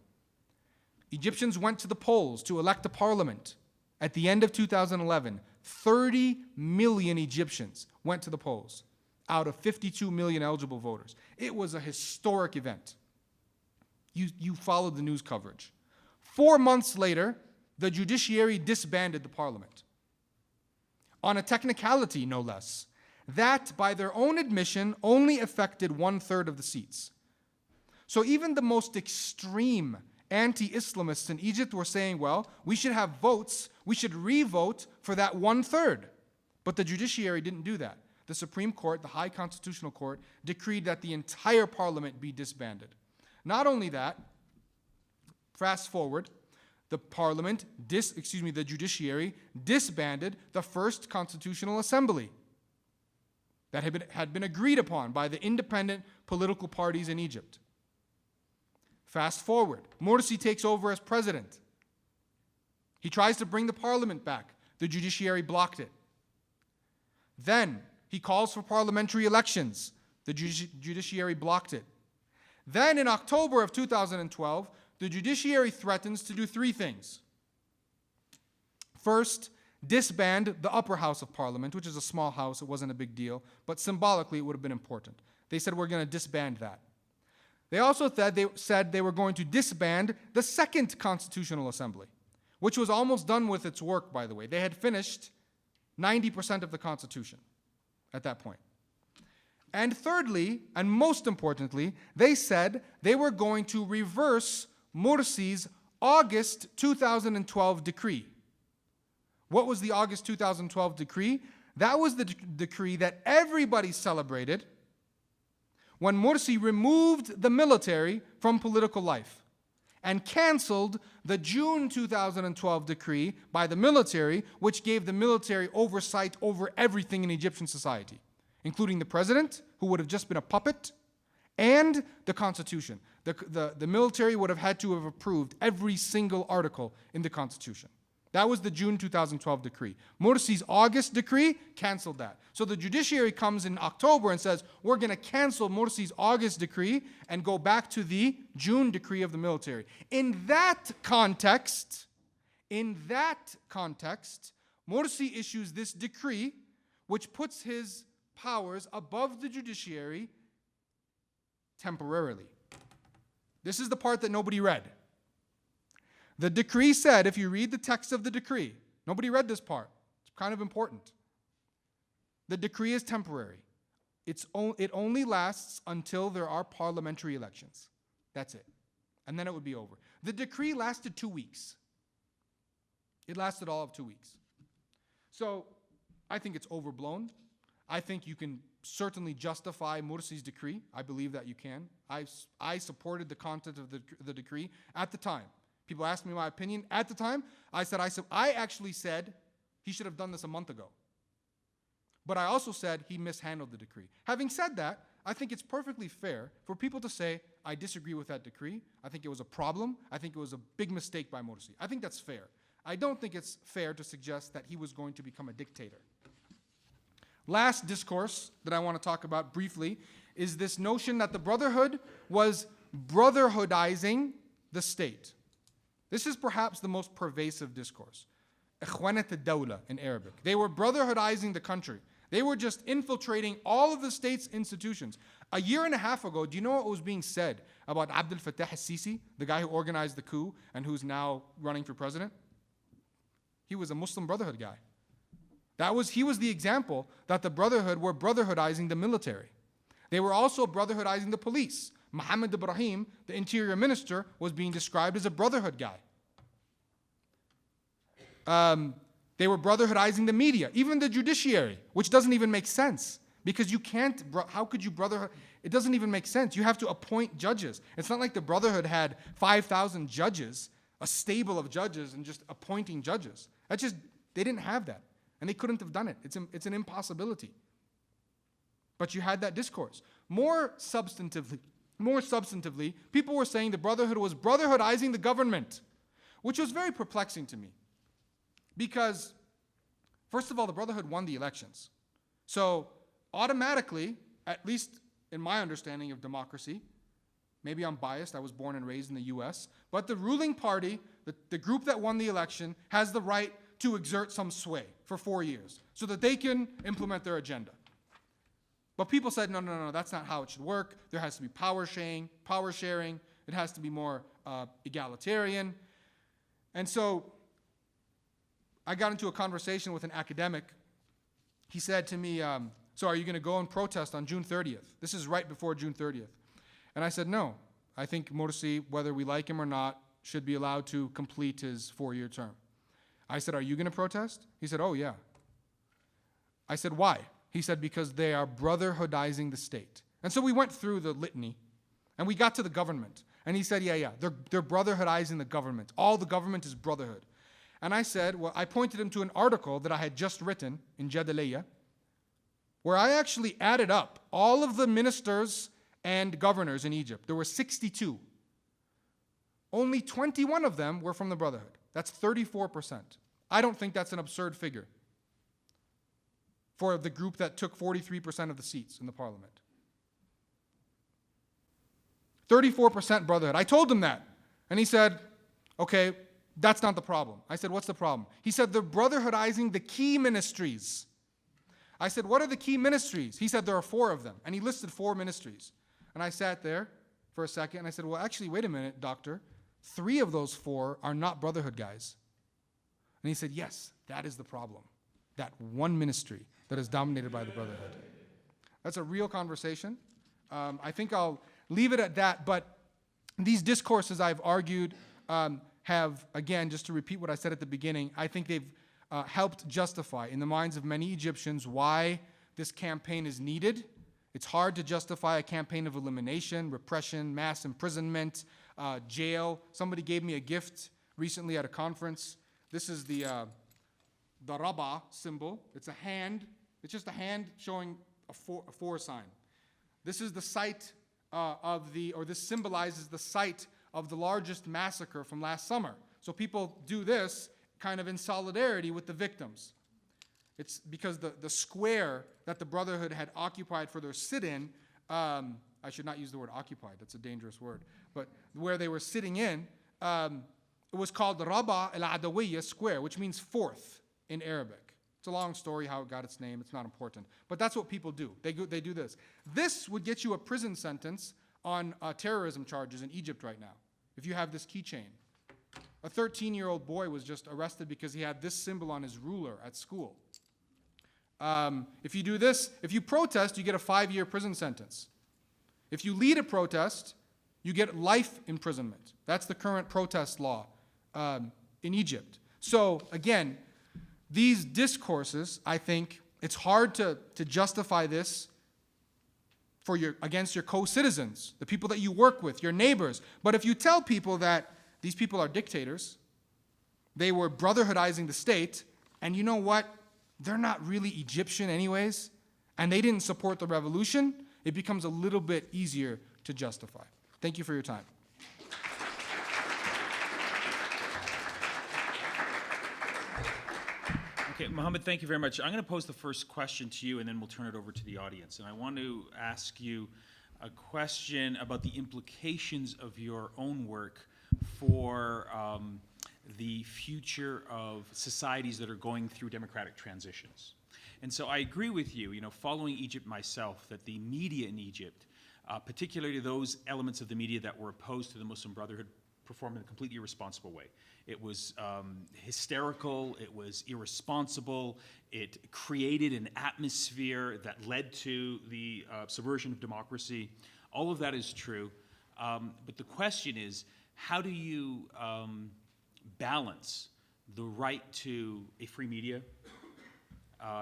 Egyptians went to the polls to elect a parliament. At the end of 2011, 30 million Egyptians went to the polls out of 52 million eligible voters. It was a historic event. You followed the news coverage. 4 months later, the judiciary disbanded the parliament. On a technicality, no less. That, by their own admission, only affected 1/3 of the seats. So even the most extreme anti-Islamists in Egypt were saying, well, we should have votes, we should re-vote for that 1/3. But the judiciary didn't do that. The Supreme Court, the High Constitutional Court, decreed that the entire parliament be disbanded. Not only that, fast forward, the judiciary disbanded the first constitutional assembly that had been agreed upon by the independent political parties in Egypt. Fast forward, Morsi takes over as president. He tries to bring the parliament back. The judiciary blocked it. Then he calls for parliamentary elections. The judiciary blocked it. Then in October of 2012, the judiciary threatens to do 3 things. First, disband the upper house of parliament, which is a small house, it wasn't a big deal, but symbolically it would have been important. They said, we're going to disband that. They also said they were going to disband the second constitutional assembly, which was almost done with its work, by the way. They had finished 90% of the constitution at that point. And thirdly, and most importantly, they said they were going to reverse Morsi's August 2012 decree. What was the August 2012 decree? That was the decree that everybody celebrated when Morsi removed the military from political life and canceled the June 2012 decree by the military, which gave the military oversight over everything in Egyptian society, including the president, who would have just been a puppet, and the constitution. The military would have had to have approved every single article in the constitution. That was the June 2012 decree. Morsi's August decree canceled that. So the judiciary comes in October and says, we're going to cancel Morsi's August decree and go back to the June decree of the military. In that context, Morsi issues this decree, which puts his powers above the judiciary temporarily. This is the part that nobody read. The decree said, if you read the text of the decree, nobody read this part. It's kind of important. The decree is temporary. It only lasts until there are parliamentary elections. That's it. And then it would be over. The decree lasted 2 weeks. It lasted all of 2 weeks. So I think it's overblown. I think you can certainly justify Morsi's decree. I believe that you can. I supported the content of the decree at the time. People asked me my opinion. At the time, I actually said he should have done this a month ago. But I also said he mishandled the decree. Having said that, I think it's perfectly fair for people to say, I disagree with that decree. I think it was a problem. I think it was a big mistake by Morsi. I think that's fair. I don't think it's fair to suggest that he was going to become a dictator. Last discourse that I want to talk about briefly is this notion that the Brotherhood was brotherhoodizing the state. This is perhaps the most pervasive discourse. Ikhwanat al-Dawla in Arabic. They were brotherhoodizing the country. They were just infiltrating all of the state's institutions. A year and a half ago, do you know what was being said about Abdel Fattah el-Sisi, the guy who organized the coup and who's now running for president? He was a Muslim Brotherhood guy. He was the example that the Brotherhood were brotherhoodizing the military. They were also brotherhoodizing the police. Mohamad Ibrahim, the interior minister, was being described as a Brotherhood guy. They were brotherhoodizing the media, even the judiciary, which doesn't even make sense. Because you can't, how could you brotherhood? It doesn't even make sense. You have to appoint judges. It's not like the Brotherhood had 5,000 judges, a stable of judges, and just appointing judges. They didn't have that. And they couldn't have done it. It's an impossibility. But you had that discourse. More substantively, people were saying the Brotherhood was brotherhoodizing the government, which was very perplexing to me. Because, first of all, the Brotherhood won the elections. So, automatically, at least in my understanding of democracy, maybe I'm biased, I was born and raised in the US, but the ruling party, the group that won the election, has the right to exert some sway for 4 years so that they can implement their agenda. But people said, no, that's not how it should work. There has to be power sharing. It has to be more egalitarian. And so I got into a conversation with an academic. He said to me, so are you going to go and protest on June 30th? This is right before June 30th. And I said, no. I think Morsi, whether we like him or not, should be allowed to complete his 4-year term. I said, are you going to protest? He said, oh, yeah. I said, why? He said, because they are brotherhoodizing the state. And so we went through the litany, and we got to the government. And he said, yeah, they're brotherhoodizing the government. All the government is brotherhood. And I said, well, I pointed him to an article that I had just written in Jadaliyya, where I actually added up all of the ministers and governors in Egypt. There were 62. Only 21 of them were from the Brotherhood. That's 34%. I don't think that's an absurd figure for the group that took 43% of the seats in the parliament. 34% Brotherhood. I told him that. And he said, okay, that's not the problem. I said, what's the problem? He said, they're brotherhoodizing the key ministries. I said, what are the key ministries? He said, there are 4 of them. And he listed 4 ministries. And I sat there for a second and I said, well, actually, wait a minute, doctor. 3 of those 4 are not Brotherhood guys. And he said, yes, that is the problem. That one ministry that is dominated by the Brotherhood. That's a real conversation. I think I'll leave it at that. But these discourses I've argued have, again, just to repeat what I said at the beginning, I think they've helped justify in the minds of many Egyptians why this campaign is needed. It's hard to justify a campaign of elimination, repression, mass imprisonment, jail. Somebody gave me a gift recently at a conference. This is the Rabah symbol. It's a hand. It's just a hand showing a 4 sign. This is the site this symbolizes the site of the largest massacre from last summer. So people do this kind of in solidarity with the victims. It's because the square that the Brotherhood had occupied for their sit-in, I should not use the word occupied, that's a dangerous word, but where they were sitting in, it was called the Rabah el-Adawiyya Square, which means 4th in Arabic. It's a long story how it got its name, it's not important. But that's what people do. They do this. This would get you a prison sentence on terrorism charges in Egypt right now, if you have this keychain. A 13-year-old boy was just arrested because he had this symbol on his ruler at school. If you do this, if you protest, you get a 5-year prison sentence. If you lead a protest, you get life imprisonment. That's the current protest law in Egypt. So again, these discourses, I think, it's hard to justify this against your co-citizens, the people that you work with, your neighbors. But if you tell people that these people are dictators, they were brotherhoodizing the state, and you know what? They're not really Egyptian anyways, and they didn't support the revolution, it becomes a little bit easier to justify. Thank you for your time.
Okay, Mohamad, thank you very much. I'm going to pose the first question to you, and then we'll turn it over to the audience. And I want to ask you a question about the implications of your own work for the future of societies that are going through democratic transitions. And so I agree with you, following Egypt myself, that the media in Egypt, particularly those elements of the media that were opposed to the Muslim Brotherhood, performed in a completely irresponsible way. It was hysterical, it was irresponsible, it created an atmosphere that led to the subversion of democracy. All of that is true. But the question is, how do you balance the right to a free media,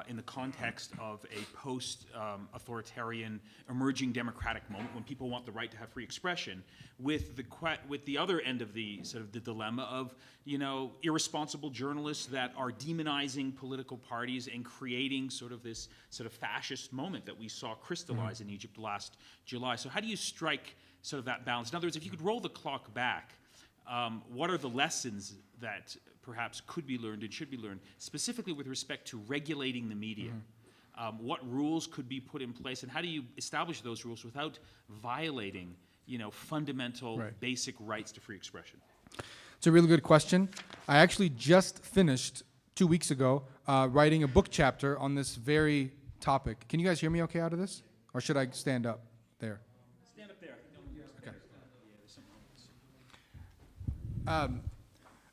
in the context of a post-authoritarian emerging democratic moment when people want the right to have free expression, with the other end of the sort of the dilemma of, you know, irresponsible journalists that are demonizing political parties and creating sort of this sort of fascist moment that we saw crystallize in Egypt last July. So how do you strike sort of that balance? In other words, if you could roll the clock back, what are the lessons that perhaps could be learned and should be learned, specifically with respect to regulating the media? What rules could be put in place, and how do you establish those rules without violating, you know, fundamental basic rights to free expression?
It's a really good question. I actually just finished 2 weeks ago writing a book chapter on this very topic. Can you guys hear me okay out of this? Or should I stand up there?
Stand up there.
Okay.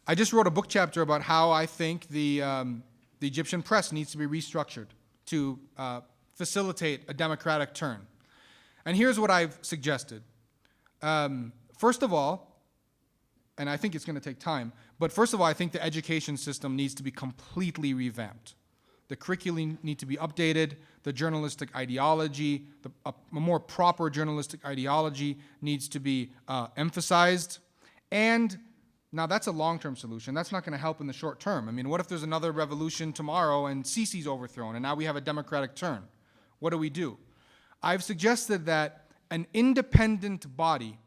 I just wrote a book chapter about how I think the Egyptian press needs to be restructured to facilitate a democratic turn. And here's what I've suggested. First of all, and I think it's going to take time, but first of all, I think the education system needs to be completely revamped. The curriculum need to be updated, the journalistic ideology, a more proper journalistic ideology needs to be emphasized. And now that's a long-term solution. That's not going to help in the short term. I mean, what if there's another revolution tomorrow and Sisi's overthrown and now we have a democratic turn? What do? I've suggested that an independent body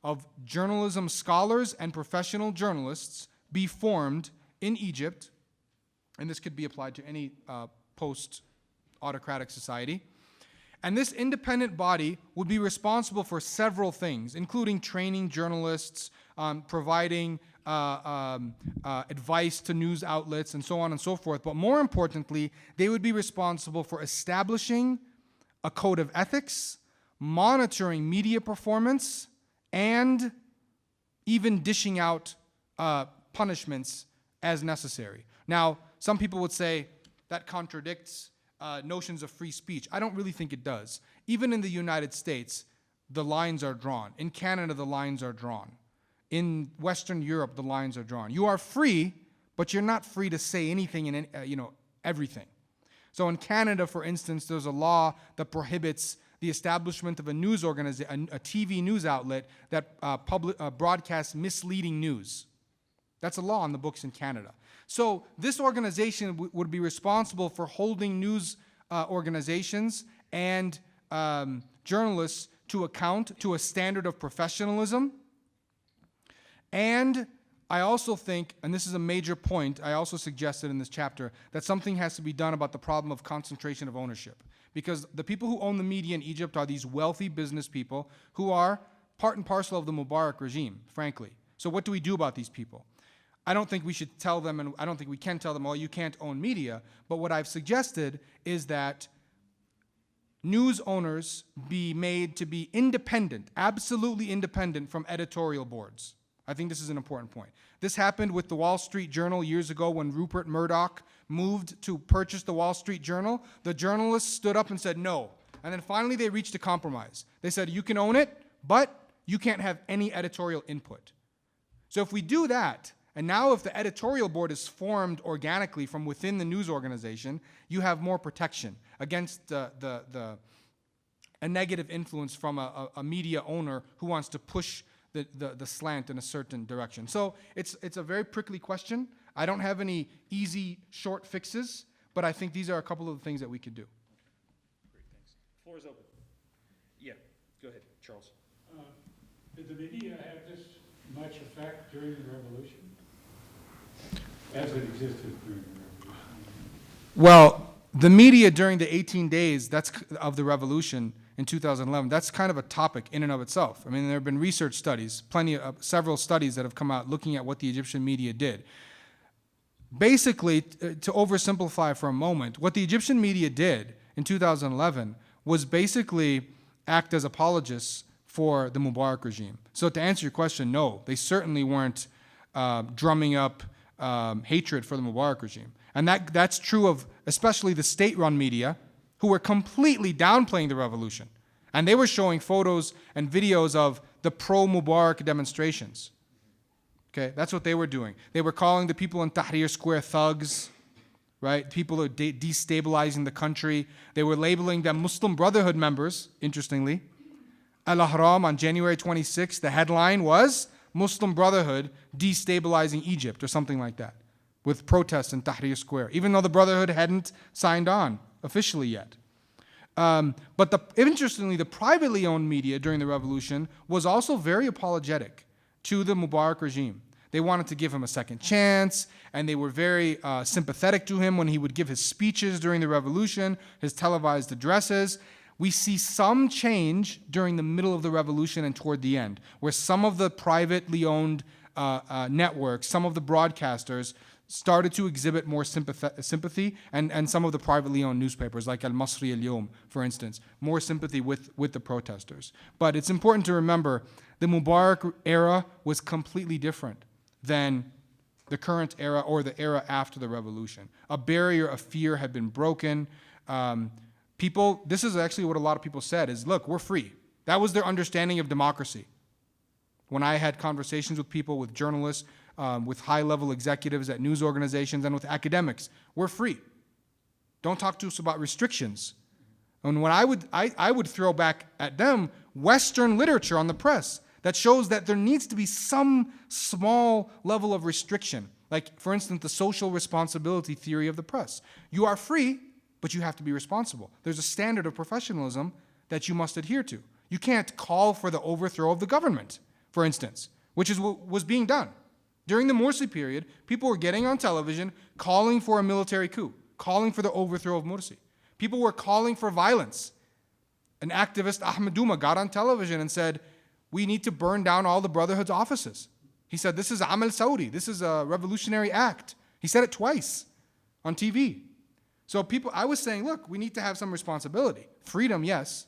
of journalism scholars and professional journalists be formed in Egypt, and this could be applied to any post-autocratic society. And this independent body would be responsible for several things, including training journalists, providing advice to news outlets, and so on and so forth. But more importantly, they would be responsible for establishing a code of ethics, monitoring media performance, and even dishing out punishments as necessary. Now, some people would say that contradicts notions of free speech. I don't really think it does. Even in the United States, the lines are drawn. In Canada, the lines are drawn. In Western Europe, the lines are drawn. You are free, but you're not free to say anything and everything. So in Canada, for instance, there's a law that prohibits the establishment of a news organization, a TV news outlet that broadcasts misleading news. That's a law on the books in Canada. So this organization would be responsible for holding news organizations and journalists to account to a standard of professionalism. And I also think, and this is a major point, I also suggested in this chapter, that something has to be done about the problem of concentration of ownership. Because the people who own the media in Egypt are these wealthy business people who are part and parcel of the Mubarak regime, frankly. So what do we do about these people? I don't think we should tell them, and I don't think we can tell them, well, you can't own media. But what I've suggested is that news owners be made to be independent, absolutely independent from editorial boards. I think this is an important point. This happened with the Wall Street Journal years ago when Rupert Murdoch moved to purchase the Wall Street Journal. The journalists stood up and said no. And then finally they reached a compromise. They said, you can own it, but you can't have any editorial input. So if we do that, and now if the editorial board is formed organically from within the news organization, you have more protection against a negative influence from a media owner who wants to push the slant in a certain direction. So it's a very prickly question. I don't have any easy, short fixes, but I think these are a couple of the things that we could do.
Great, thanks. Floor is open. Yeah, go ahead, Charles.
Did the media have this much effect during the revolution, as it existed during the revolution?
Well, the media during the 18 days of the revolution in 2011, that's kind of a topic in and of itself. I mean, there have been research studies, several studies that have come out looking at what the Egyptian media did. Basically, to oversimplify for a moment, what the Egyptian media did in 2011 was basically act as apologists for the Mubarak regime. So to answer your question, no, they certainly weren't drumming up hatred for the Mubarak regime. And that's true of especially the state-run media, who were completely downplaying the revolution. And they were showing photos and videos of the pro-Mubarak demonstrations. Okay, that's what they were doing. They were calling the people in Tahrir Square thugs, right? People are destabilizing the country. They were labeling them Muslim Brotherhood members, interestingly. Al-Ahram on January 26th, the headline was Muslim Brotherhood destabilizing Egypt or something like that, with protests in Tahrir Square, even though the Brotherhood hadn't signed on officially yet. But interestingly, the privately owned media during the revolution was also very apologetic to the Mubarak regime. They wanted to give him a second chance, and they were very sympathetic to him when he would give his speeches during the revolution, his televised addresses. We see some change during the middle of the revolution and toward the end, where some of the privately owned networks, some of the broadcasters started to exhibit more sympathy, and some of the privately owned newspapers, like el-Masri al-Yawm, for instance, more sympathy with the protesters. But it's important to remember the Mubarak era was completely different than the current era or the era after the revolution. A barrier of fear had been broken. This is actually what a lot of people said is, look, we're free. That was their understanding of democracy. When I had conversations with people, with journalists, with high-level executives at news organizations, and with academics, we're free. Don't talk to us about restrictions. And when I would throw back at them Western literature on the press that shows that there needs to be some small level of restriction. Like, for instance, the social responsibility theory of the press. You are free, but you have to be responsible. There's a standard of professionalism that you must adhere to. You can't call for the overthrow of the government, for instance, which is what was being done. During the Morsi period, people were getting on television calling for a military coup, calling for the overthrow of Morsi. People were calling for violence. An activist, Ahmed Douma, got on television and said, we need to burn down all the Brotherhood's offices. He said, this is Amal Saudi. This is a revolutionary act. He said it twice on TV. So I was saying, look, we need to have some responsibility. Freedom, yes,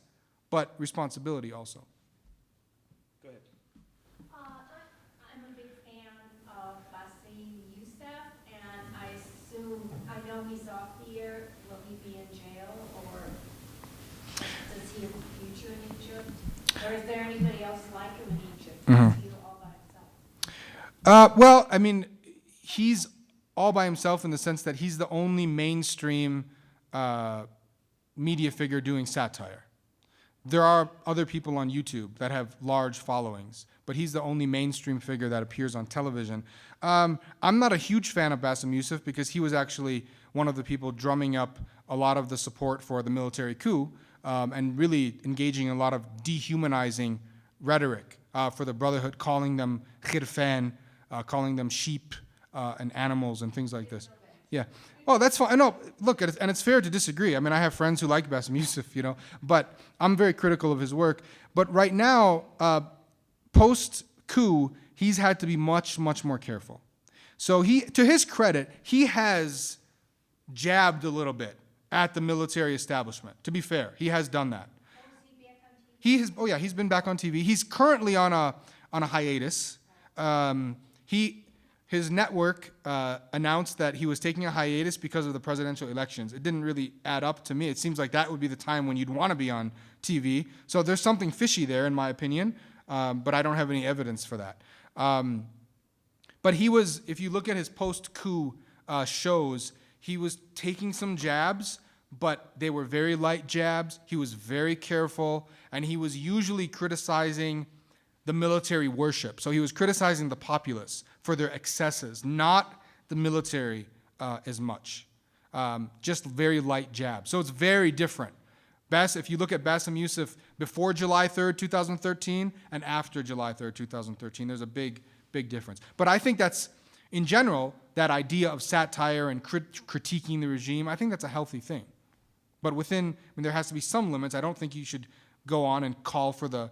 but responsibility also.
Go ahead.
I'm a big fan of Bassem Youssef, and I know he's off here. Will he be in jail, or does he have a future in Egypt? Or is there anybody else like him in Egypt?
Mm-hmm.
Is he all by himself?
Well, I mean, he's all by himself in the sense that he's the only mainstream media figure doing satire. There are other people on YouTube that have large followings, but he's the only mainstream figure that appears on television. I'm not a huge fan of Bassem Youssef because he was actually one of the people drumming up a lot of the support for the military coup and really engaging in a lot of dehumanizing rhetoric for the Brotherhood, calling them khirfan, calling them sheep and animals and things like this. Yeah. Oh, that's fine. No, look, and it's fair to disagree. I mean, I have friends who like Bassem Youssef, but I'm very critical of his work. But right now, post-coup, he's had to be much, much more careful. So to his credit, he has jabbed a little bit at the military establishment. To be fair, he has done that. He's been back on TV. He's currently on a hiatus. His network announced that he was taking a hiatus because of the presidential elections. It didn't really add up to me. It seems like that would be the time when you'd want to be on TV. So there's something fishy there, in my opinion, but I don't have any evidence for that. But if you look at his post-coup shows, he was taking some jabs, but they were very light jabs. He was very careful, and he was usually criticizing the military worship. So he was criticizing the populace for their excesses, not the military as much. Just very light jabs. So it's very different. If you look at Bassem Youssef before July 3rd, 2013, and after July 3rd, 2013, there's a big, big difference. But I think that's, in general, that idea of satire and critiquing the regime, I think that's a healthy thing. But there has to be some limits. I don't think you should go on and call for the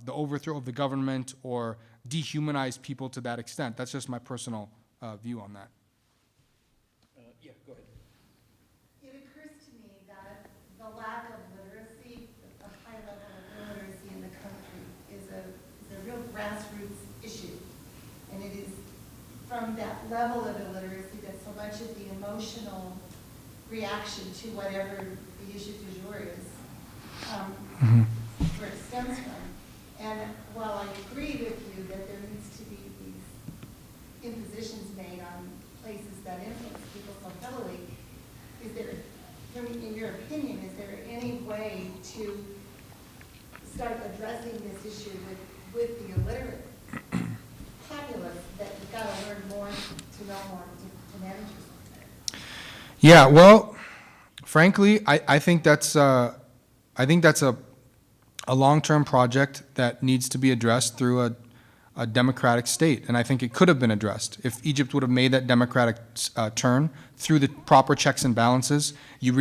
overthrow of the government or dehumanize people to that extent. That's just my personal view on that.
Yeah, go ahead.
It occurs to me that the lack of literacy, a high level of illiteracy in the country is a real grassroots issue. And it is from that level of illiteracy that so much of the emotional reaction to whatever the issue du jour is, where it stems from. And while I agree with you that there needs to be these impositions made on places that influence people so heavily, is there, in your opinion, is there any way to start addressing this issue with the illiterate populace, that you've got to learn more to know more to manage this?
Yeah, well, frankly, I think that's a long-term project that needs to be addressed through a democratic state, and I think it could have been addressed if Egypt would have made that democratic turn through the proper checks and balances. You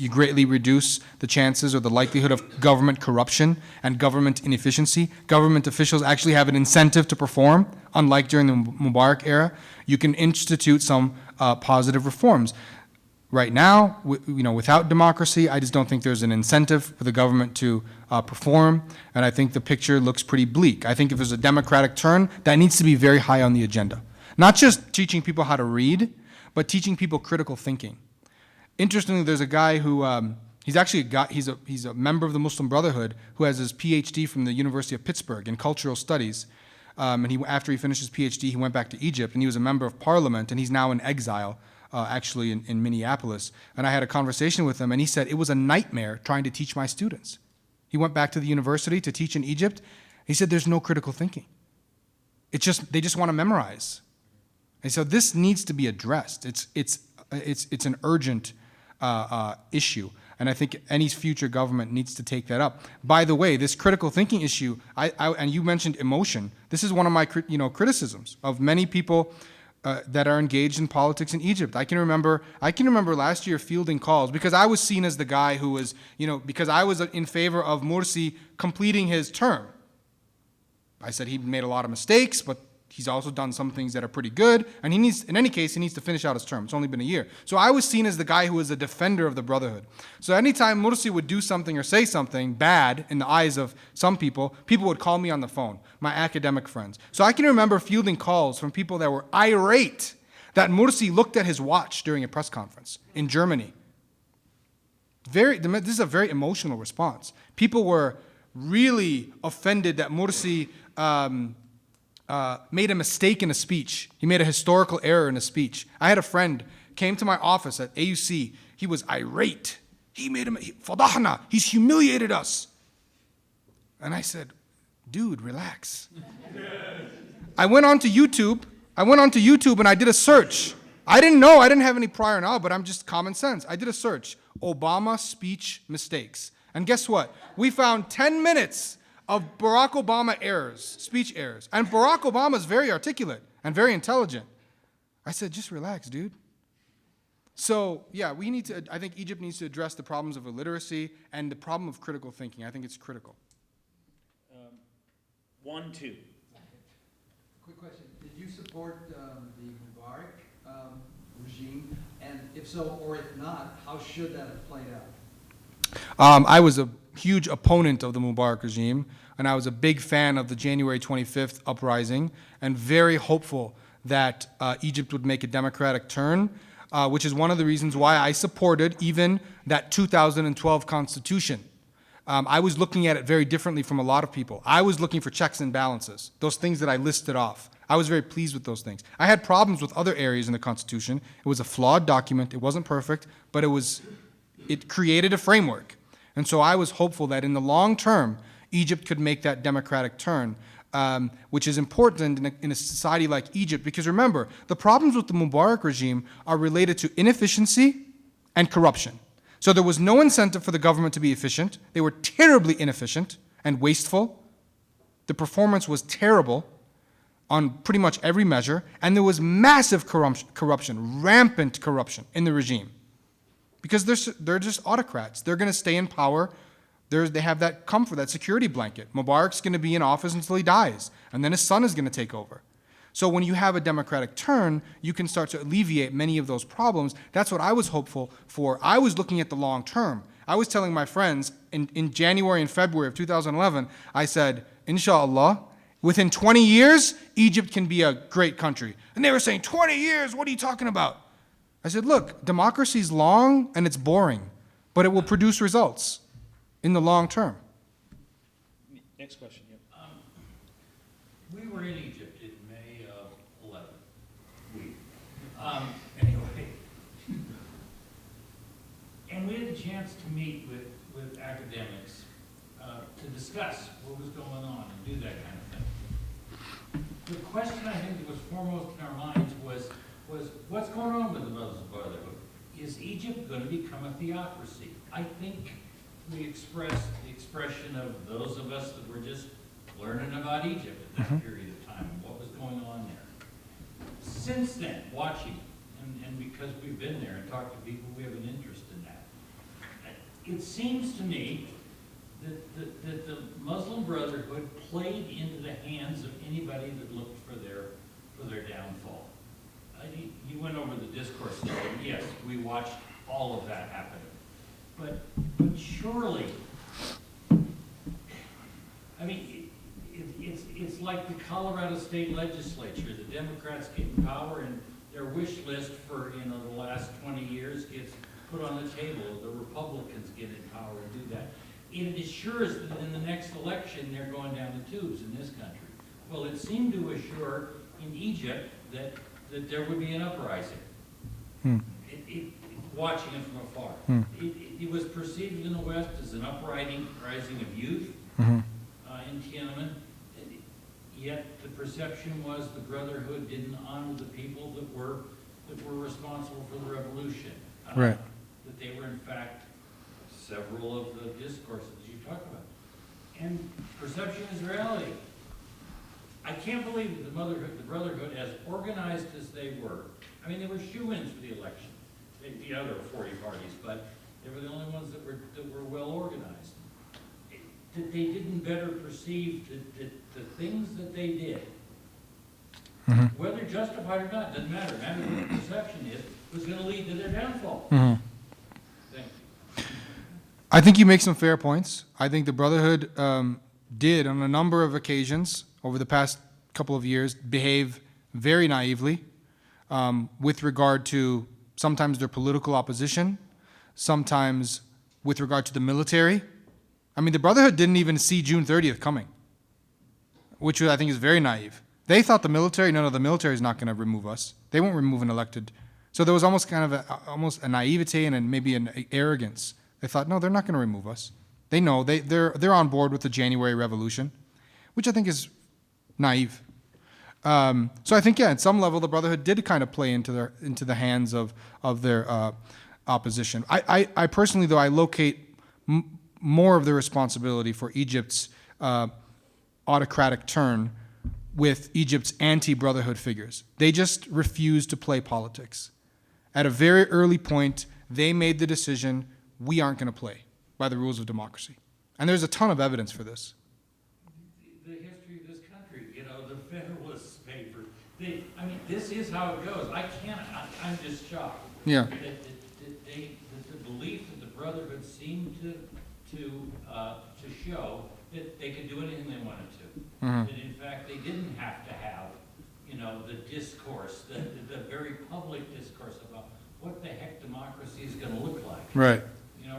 greatly reduce the chances or the likelihood of government corruption and government inefficiency. Government officials actually have an incentive to perform, unlike during the Mubarak era. You can institute some positive reforms. Right now, without democracy, I just don't think there's an incentive for the government to perform, and I think the picture looks pretty bleak. I think if there's a democratic turn, that needs to be very high on the agenda. Not just teaching people how to read, but teaching people critical thinking. Interestingly, there's a guy who, he's a member of the Muslim Brotherhood who has his PhD from the University of Pittsburgh in cultural studies. And after he finished his PhD, he went back to Egypt, and he was a member of parliament, and he's now in exile. Actually in Minneapolis, and I had a conversation with him, and he said it was a nightmare trying to teach my students. He went back to the university to teach in Egypt. He said there's no critical thinking. They just want to memorize. And so this needs to be addressed. It's an urgent issue, and I think any future government needs to take that up. By the way, this critical thinking issue, and you mentioned emotion. This is one of my criticisms of many people that are engaged in politics in Egypt. I can remember last year fielding calls because I was seen as the guy who was, because I was in favor of Morsi completing his term. I said he made a lot of mistakes, but he's also done some things that are pretty good, and in any case, he needs to finish out his term. It's only been a year. So I was seen as the guy who was a defender of the Brotherhood. So anytime Morsi would do something or say something bad in the eyes of some people would call me on the phone, my academic friends. So I can remember fielding calls from people that were irate that Morsi looked at his watch during a press conference in Germany. This is a very emotional response. People were really offended that Morsi made a mistake in a speech. He made a historical error in a speech. I had a friend came to my office at AUC. He was irate. Fadahna. He's humiliated us. And I said, dude, relax. I went onto YouTube and I did a search. I didn't have any prior knowledge, but I'm just common sense. I did a search, Obama speech mistakes. And guess what? We found 10 minutes of Barack Obama errors, speech errors. And Barack Obama is very articulate and very intelligent. I said, just relax, dude. So, yeah, I think Egypt needs to address the problems of illiteracy and the problem of critical thinking. I think it's critical.
1, 2.
Quick question. Did you support the Mubarak regime? And if so, or if not, how should that have played out?
I was a huge opponent of the Mubarak regime, and I was a big fan of the January 25th uprising, and very hopeful that Egypt would make a democratic turn, which is one of the reasons why I supported even that 2012 constitution. I was looking at it very differently from a lot of people. I was looking for checks and balances, those things that I listed off. I was very pleased with those things. I had problems with other areas in the Constitution. It was a flawed document. It wasn't perfect, but it created a framework. And so I was hopeful that in the long term, Egypt could make that democratic turn, which is important in a society like Egypt. Because remember, the problems with the Mubarak regime are related to inefficiency and corruption. So there was no incentive for the government to be efficient. They were terribly inefficient and wasteful. The performance was terrible on pretty much every measure. And there was massive corruption, rampant corruption in the regime. Because they're just autocrats. They're going to stay in power. They have that comfort, that security blanket. Mubarak's going to be in office until he dies, and then his son is going to take over. So when you have a democratic turn, you can start to alleviate many of those problems. That's what I was hopeful for. I was looking at the long term. I was telling my friends in January and February of 2011, I said, inshallah, within 20 years, Egypt can be a great country. And they were saying, 20 years, what are you talking about? I said, look, democracy is long and it's boring, but it will produce results in the long term.
Next question. Yep.
We were in Egypt in May of 11. Anyway. And we had a chance to meet with academics to discuss what was going on and do that kind of thing. The question I think that was foremost in our minds was what's going on with the Muslim Brotherhood? Is Egypt going to become a theocracy? I think we expressed the expression of those of us that were just learning about Egypt at that period of time and what was going on there. Since then, watching, and because we've been there and talked to people, we have an interest in that. It seems to me that the Muslim Brotherhood played into the hands of anybody that looked for their downfall. You went over the discourse today. Yes, we watched all of that happen. But surely, I mean, it's like the Colorado State Legislature. The Democrats get in power, and their wish list for the last 20 years gets put on the table. The Republicans get in power and do that. It assures that in the next election they're going down the tubes in this country. Well, it seemed to assure in Egypt that there would be an uprising. Watching it from afar. It was perceived in the West as an uprising of youth in Tiananmen. Yet the perception was the Brotherhood didn't honor the people that were responsible for the revolution.
Right.
That they were in fact several of the discourses you talked about. And perception is reality. I can't believe that the Brotherhood, as organized as they were, I mean, they were shoo-ins for the election. The other 40 parties, but they were the only ones that were well organized. That they didn't better perceive the things that they did, whether justified or not, doesn't matter. Matter what the perception is, was going to lead to their downfall. Thank you.
I think you make some fair points. I think the Brotherhood did, on a number of occasions over the past couple of years, behave very naively with regard to sometimes their political opposition, sometimes with regard to the military. I mean, the Brotherhood didn't even see June 30th coming, which I think is very naive. They thought the military, no, the military is not going to remove us. They won't remove an elected. So there was almost kind of almost a naivete and maybe an arrogance. They thought, no, they're not going to remove us. They know, they're on board with the January Revolution, which I think is naive. So I think, yeah, at some level, the Brotherhood did kind of play into the hands of their opposition. I personally, though, I locate more of the responsibility for Egypt's autocratic turn with Egypt's anti-Brotherhood figures. They just refused to play politics. At a very early point, they made the decision, we aren't going to play by the rules of democracy. And there's a ton of evidence for this.
The history of this country, the Federalists paper. I mean, this is how it goes. I'm just shocked.
Yeah.
That the belief that the Brotherhood seemed to show that they could do anything they wanted to. That in fact they didn't have to have, the discourse, the very public discourse about what the heck democracy is going to look like.
Right.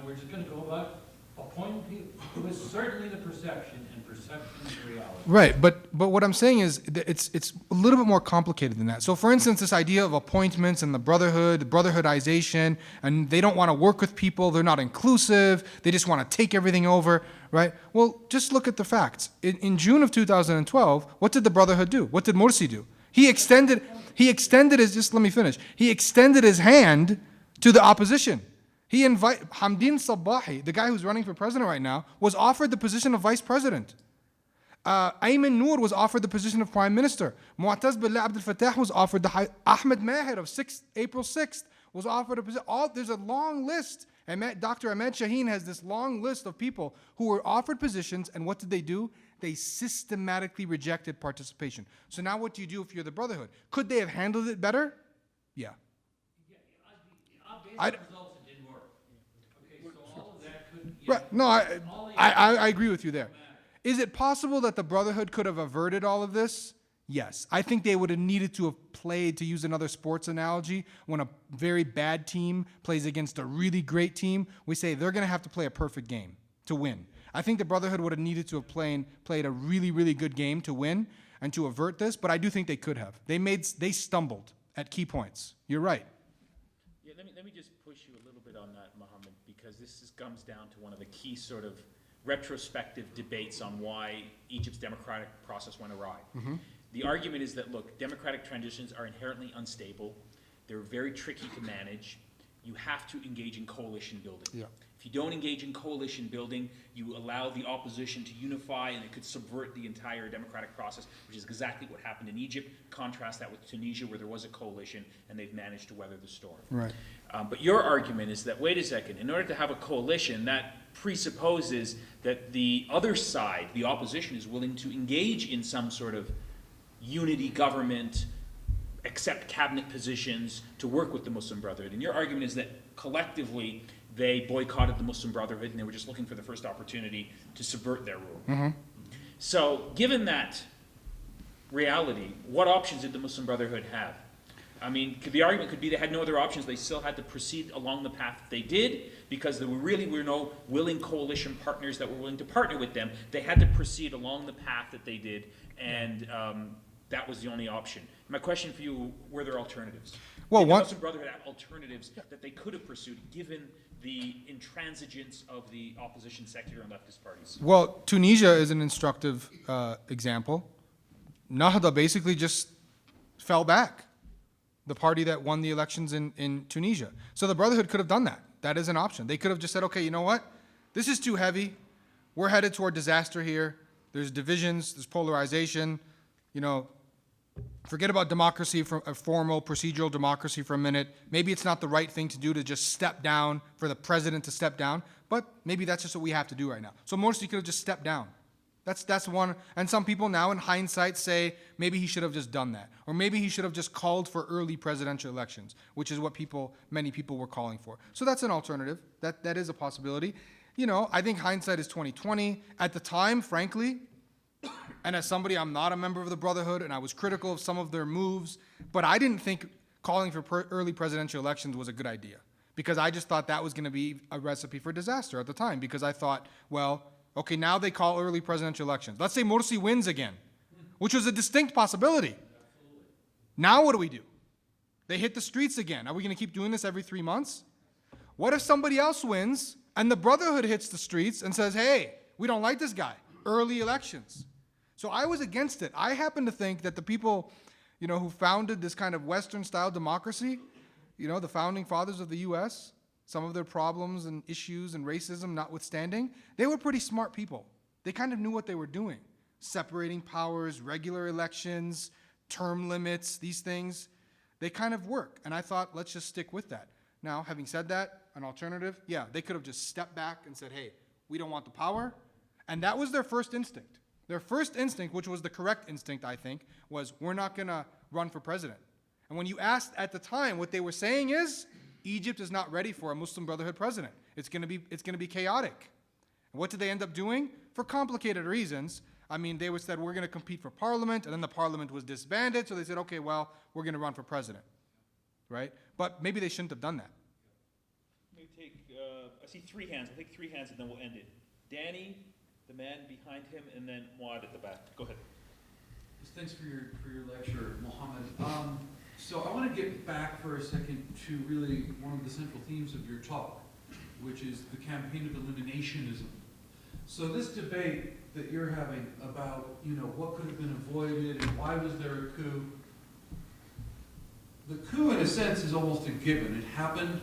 We're just going to go about appointing people. It was certainly the perception, and perception is reality.
Right, but what I'm saying is that it's a little bit more complicated than that. So, for instance, this idea of appointments and the Brotherhoodization, and they don't want to work with people, they're not inclusive, they just want to take everything over, right? Well, just look at the facts. In June of 2012, what did the Brotherhood do? What did Morsi do? He extended his, just let me finish. He extended his hand to the opposition. He invited Hamdin Sabahi, the guy who's running for president right now, was offered the position of vice president. Ayman Noor was offered the position of prime minister. Mu'taz Billah Abdel Fattah was offered the Ahmed Maher of April 6th was offered a position. There's a long list. And Dr. Ahmed Shaheen has this long list of people who were offered positions, and what did they do? They systematically rejected participation. So now what do you do if you're the Brotherhood? Could they have handled it better? Yeah.
Based on results, it didn't work. Okay, so all of that could.
Right. No, I agree with you there. Is it possible that the Brotherhood could have averted all of this? Yes. I think they would have needed to have played, to use another sports analogy, when a very bad team plays against a really great team, we say they're going to have to play a perfect game to win. I think the Brotherhood would have needed to have played a really, really good game to win and to avert this, but I do think they could have. They stumbled. at key points. You're right.
Yeah, let me just push you a little bit on that, Mohamad, because comes down to one of the key sort of retrospective debates on why Egypt's democratic process went awry. The argument is that, look, democratic transitions are inherently unstable. They're very tricky to manage. You have to engage in coalition building.
Yeah.
If you don't engage in coalition building, you allow the opposition to unify, and it could subvert the entire democratic process, which is exactly what happened in Egypt. Contrast that with Tunisia, where there was a coalition, and they've managed to weather the storm.
Right.
But your argument is that, wait a second, in order to have a coalition, that presupposes that the other side, the opposition, is willing to engage in some sort of unity government, accept cabinet positions, to work with the Muslim Brotherhood. And your argument is that collectively they boycotted the Muslim Brotherhood and they were just looking for the first opportunity to subvert their rule. So given that reality, what options did the Muslim Brotherhood have? I mean, the argument could be they had no other options. They still had to proceed along the path that they did because there were no willing coalition partners that were willing to partner with them. They had to proceed along the path that they did, and that was the only option. My question for you, were there alternatives?
Well,
Did the
one-
Muslim Brotherhood have alternatives that they could have pursued given the intransigence of the opposition secular and leftist parties?
Well, Tunisia is an instructive example. Nahda basically just fell back, the party that won the elections in Tunisia. So the Brotherhood could have done that. That is an option. They could have just said, okay, you know what? This is too heavy. We're headed toward disaster here. There's divisions, there's polarization. You know, forget about democracy, for a formal procedural democracy for a minute. Maybe it's not the right thing to do to just step down, for the president to step down, but maybe that's just what we have to do right now. So Morsi could have just stepped down. That's one, and some people now in hindsight say maybe he should have just done that. Or maybe he should have just called for early presidential elections, which is what many people were calling for. So that's an alternative. That is a possibility. You know, I think hindsight is 20/20. At the time, frankly, and as somebody, I'm not a member of the Brotherhood, and I was critical of some of their moves, but I didn't think calling for early presidential elections was a good idea, because I just thought that was going to be a recipe for disaster at the time, because I thought, well, okay, now they call early presidential elections. Let's say Morsi wins again, which was a distinct possibility. Now what do? They hit the streets again. Are we going to keep doing this every 3 months? What if somebody else wins and the Brotherhood hits the streets and says, hey, we don't like this guy, early elections? So I was against it. I happen to think that the people, you know, who founded this kind of Western-style democracy, you know, the founding fathers of the U.S., some of their problems and issues and racism notwithstanding, they were pretty smart people. They kind of knew what they were doing. Separating powers, regular elections, term limits, these things, they kind of work. And I thought, let's just stick with that. Now, having said that, an alternative, yeah, they could have just stepped back and said, hey, we don't want the power. And that was their first instinct. Their first instinct, which was the correct instinct, I think, was we're not going to run for president. And when you asked at the time, what they were saying is, Egypt is not ready for a Muslim Brotherhood president. It's going to be chaotic. And what did they end up doing? For complicated reasons. I mean, they said, we're going to compete for parliament, and then the parliament was disbanded, so they said, okay, well, we're going to run for president, right? But maybe they shouldn't have done that.
Let me take, I see 3 hands. I'll take 3 hands and then we'll end it. Danny, the man behind him, and then Muad at the back. Go ahead.
Thanks for your lecture, Mohamad. So I want to get back for a second to really one of the central themes of your talk, which is the campaign of eliminationism. So this debate that you're having about, you know, what could have been avoided and why was there a coup, the coup in a sense is almost a given. It happened.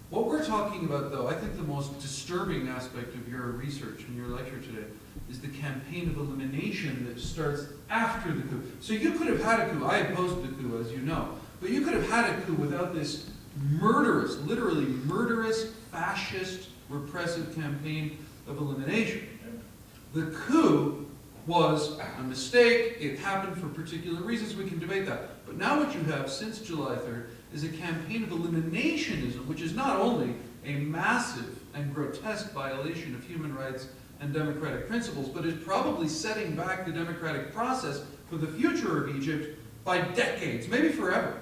What we're talking about, though, I think the most disturbing aspect of your research and your lecture today is the campaign of elimination that starts after the coup. So you could have had a coup. I opposed the coup, as you know. But you could have had a coup without this murderous, literally murderous, fascist, repressive campaign of elimination. The coup was a mistake. It happened for particular reasons. We can debate that. But now what you have since July 3rd is a campaign of eliminationism, which is not only a massive and grotesque violation of human rights and democratic principles, but is probably setting back the democratic process for the future of Egypt by decades, maybe forever.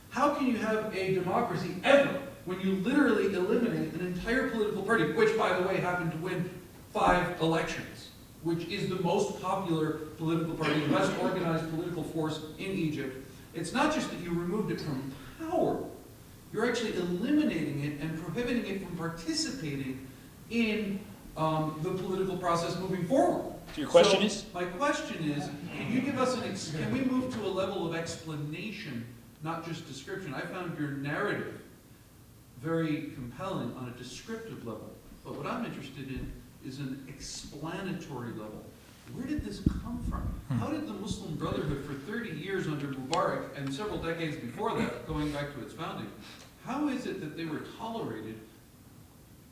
How can you have a democracy ever when you literally eliminate an entire political party, which, by the way, happened to win 5 elections, which is the most popular political party, the best organized political force in Egypt? It's not just that you removed it from power. You're actually eliminating it and prohibiting it from participating in the political process moving forward.
So your question
So
is?
my question is, can you give us can we move to a level of explanation, not just description? I found your narrative very compelling on a descriptive level, but what I'm interested in is an explanatory level. Where did this come from? How did the Muslim Brotherhood for 30 years under Mubarak and several decades before that, going back to its founding, how is it that they were tolerated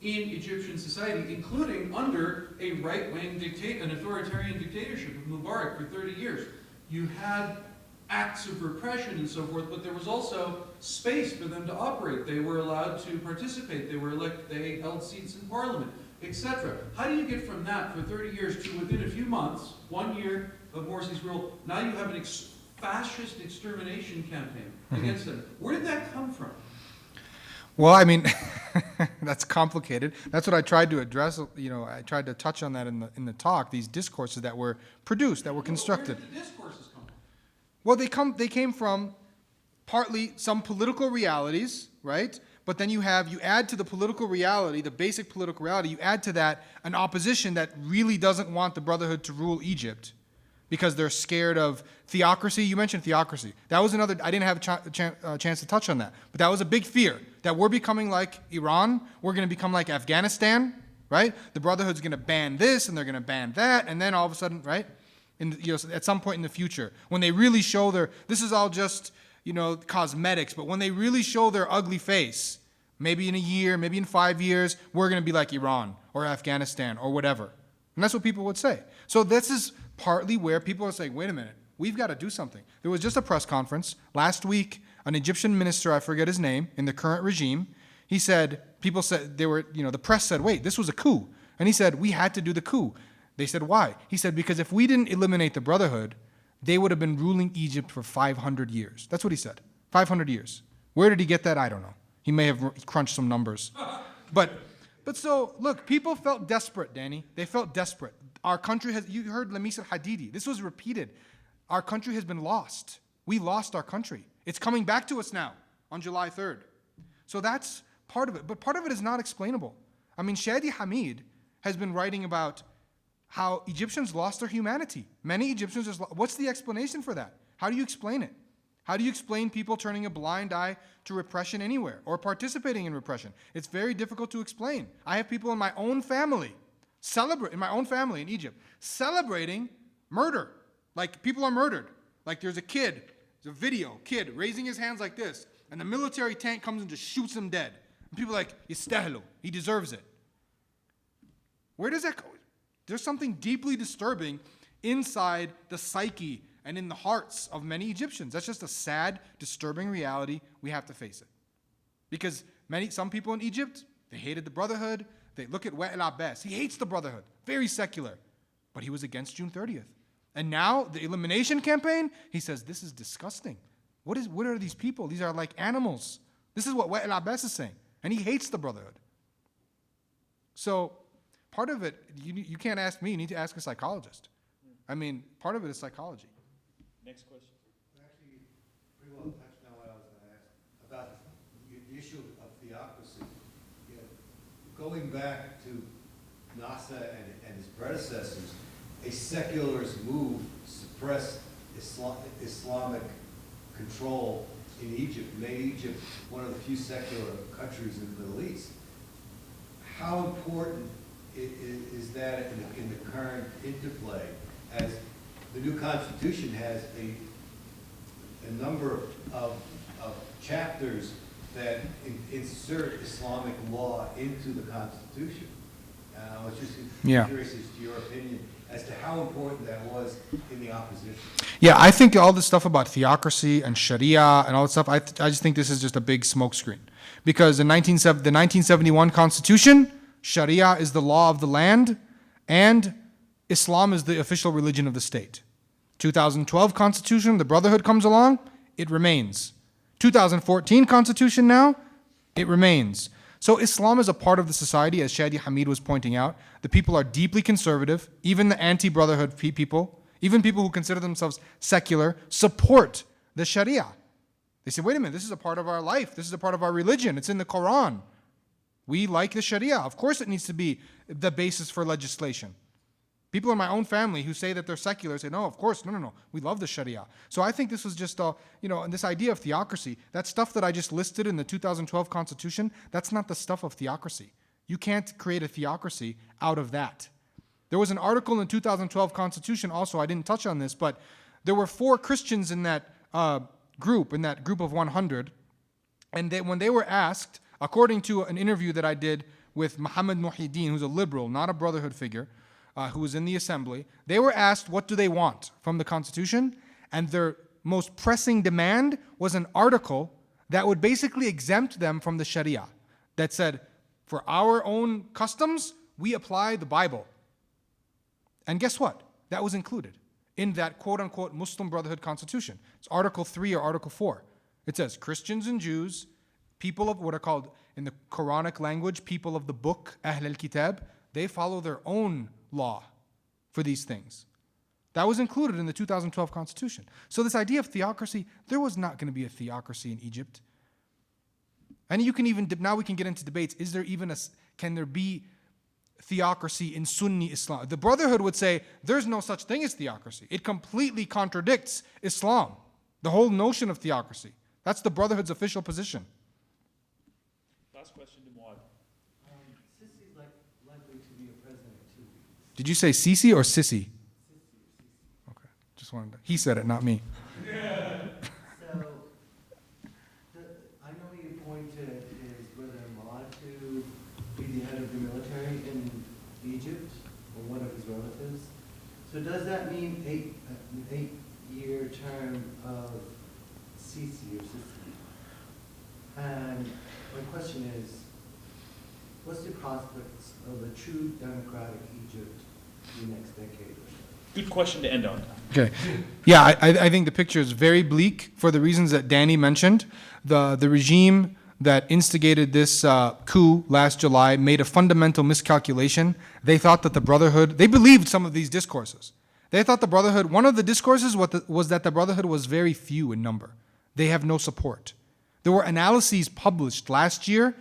in Egyptian society, including under a right-wing an authoritarian dictatorship of Mubarak for 30 years? You had acts of repression and so forth, but there was also space for them to operate. They were allowed to participate. They were elected. They held seats in parliament, etc. How do you get from that for 30 years to within a few months, 1 year of Morsi's rule, now you have an fascist extermination campaign against them? Where did that come from?
Well, I mean, that's complicated. That's what I tried to address. You know, I tried to touch on that in the talk. These discourses that were produced, that were constructed.
Where did the discourses come from?
Well, they came from partly some political realities, right? But then you add to the political reality, the basic political reality, you add to that an opposition that really doesn't want the Brotherhood to rule Egypt because they're scared of theocracy. You mentioned theocracy. That was another, I didn't have a chance to touch on that, but that was a big fear, that we're becoming like Iran, we're going to become like Afghanistan, right? The Brotherhood's going to ban this and they're going to ban that, and then all of a sudden, right? At some point in the future, when they really show this is all just, cosmetics, but when they really show their ugly face, maybe in a year, maybe in 5 years, we're going to be like Iran or Afghanistan or whatever. And that's what people would say. So this is partly where people are saying, wait a minute, we've got to do something. There was just a press conference last week, an Egyptian minister, I forget his name, in the current regime, he said, people said, the press said, wait, this was a coup. And he said, we had to do the coup. They said, why? He said, because if we didn't eliminate the Brotherhood, they would have been ruling Egypt for 500 years. That's what he said, 500 years. Where did he get that? I don't know. He may have crunched some numbers. But so, look, people felt desperate, Danny. They felt desperate. Our country you heard Lamis al-Hadidi. This was repeated. Our country has been lost. We lost our country. It's coming back to us now on July 3rd. So that's part of it. But part of it is not explainable. I mean, Shadi Hamid has been writing about how Egyptians lost their humanity. Many Egyptians just what's the explanation for that? How do you explain it? How do you explain people turning a blind eye to repression anywhere or participating in repression? It's very difficult to explain. I have people in my own family in Egypt celebrating murder. Like people are murdered. Like there's a video, kid raising his hands like this, and the military tank comes and just shoots him dead. And people are like, yistahlu, he deserves it. Where does that go? There's something deeply disturbing inside the psyche and in the hearts of many Egyptians. That's just a sad, disturbing reality. We have to face it. Because some people in Egypt, they hated the Brotherhood. They look at Wa'il Abbas. He hates the Brotherhood. Very secular. But he was against June 30th. And now, the elimination campaign, he says, this is disgusting. What are these people? These are like animals. This is what Wa'il Abbas is saying. And he hates the Brotherhood. So, part of it, you can't ask me, you need to ask a psychologist. I mean, part of it is psychology.
Next question.
Actually, pretty well touched on what I was going to ask about the issue of theocracy. You know, going back to Nasser and his predecessors, a secularist move suppressed Islamic control in Egypt, made Egypt one of the few secular countries in the Middle East. How important is that in the current interplay, as the new Constitution has a number of chapters that insert Islamic law into the Constitution? I was just curious as to your opinion as to how important that was in the opposition.
Yeah, I think all this stuff about theocracy and Sharia and all that stuff, I just think this is just a big smokescreen. Because the 1971 Constitution, Sharia is the law of the land, and Islam is the official religion of the state. 2012 Constitution, the Brotherhood comes along, it remains. 2014 Constitution now, it remains. So Islam is a part of the society, as Shadi Hamid was pointing out. The people are deeply conservative. Even the anti-Brotherhood people, even people who consider themselves secular, support the Sharia. They say, wait a minute, this is a part of our life. This is a part of our religion. It's in the Quran. We like the Sharia. Of course it needs to be the basis for legislation. People in my own family who say that they're secular say, no, of course, no. We love the Sharia. So I think this was just, and this idea of theocracy, that stuff that I just listed in the 2012 Constitution, that's not the stuff of theocracy. You can't create a theocracy out of that. There was an article in the 2012 Constitution also, I didn't touch on this, but there were 4 Christians in that group of 100, and when they were asked, according to an interview that I did with Muhammad Muhyiddin, who's a liberal, not a Brotherhood figure, who was in the assembly, they were asked what do they want from the Constitution, and their most pressing demand was an article that would basically exempt them from the Sharia, that said, for our own customs, we apply the Bible. And guess what? That was included in that quote-unquote Muslim Brotherhood Constitution. It's Article 3 or Article 4. It says Christians and Jews, people of what are called in the Quranic language, people of the book, Ahl al-Kitab, they follow their own law for these things. That was included in the 2012 Constitution. So this idea of theocracy, there was not going to be a theocracy in Egypt. And you can even, now we can get into debates, can there be theocracy in Sunni Islam? The Brotherhood would say, there's no such thing as theocracy. It completely contradicts Islam, the whole notion of theocracy. That's the Brotherhood's official position.
Last question to Muad.
Sisi's likely to be a president too.
Did you say Sisi or Sissy? Okay, just wanted to, he said it, not me.
So, I know you appointed his brother Ahmad to be the head of the military in Egypt, or one of his relatives. So does that mean an 8-year term of Sisi or Sisi? And my question is, what's the prospects of a true democratic Egypt in the next decade or so?
Good question to end on.
Okay. Yeah, I think the picture is very bleak for the reasons that Danny mentioned. The regime that instigated this coup last July made a fundamental miscalculation. They thought that the Brotherhood, they believed some of these discourses. They thought the Brotherhood, one of the discourses was that the Brotherhood was very few in number. They have no support. There were analyses published last year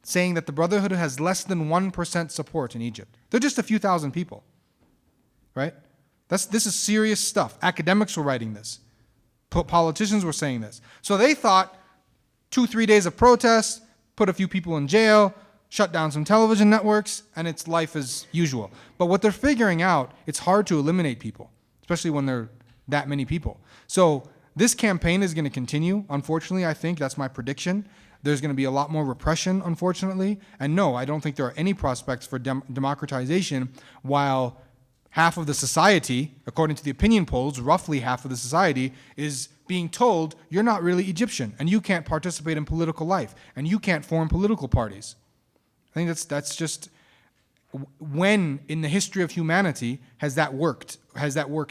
saying that the Brotherhood has less than 1% support in Egypt. They're just a few thousand people, right? This is serious stuff. Academics were writing this. Politicians were saying this. So they thought 2-3 days of protests, put a few people in jail, shut down some television networks, and it's life as usual. But what they're figuring out, it's hard to eliminate people, especially when there are that many people. So this campaign is going to continue, unfortunately, I think. That's my prediction. There's going to be a lot more repression, unfortunately. And no, I don't think there are any prospects for democratization while half of the society, according to the opinion polls, roughly half of the society is being told you're not really Egyptian and you can't participate in political life and you can't form political parties. I think that's just, when in the history of humanity has that worked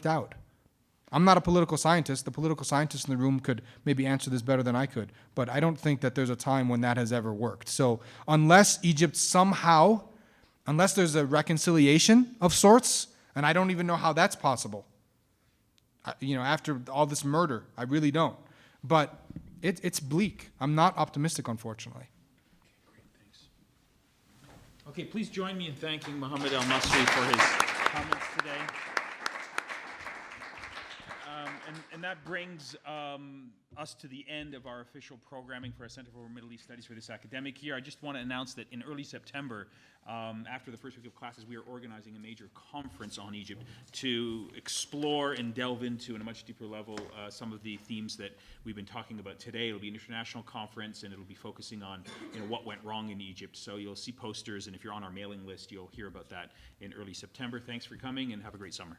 out? I'm not a political scientist. The political scientists in the room could maybe answer this better than I could, but I don't think that there's a time when that has ever worked. So unless Egypt somehow, unless there's a reconciliation of sorts, and I don't even know how that's possible, after all this murder, I really don't. But it's bleak. I'm not optimistic, unfortunately.
Great, thanks. Okay, please join me in thanking Mohamad Elmasry for his comments today. And that brings us to the end of our official programming for our Center for Middle East Studies for this academic year. I just want to announce that in early September, after the first week of classes, we are organizing a major conference on Egypt to explore and delve into, in a much deeper level, some of the themes that we've been talking about today. It'll be an international conference, and it'll be focusing on what went wrong in Egypt. So you'll see posters, and if you're on our mailing list, you'll hear about that in early September. Thanks for coming, and have a great summer.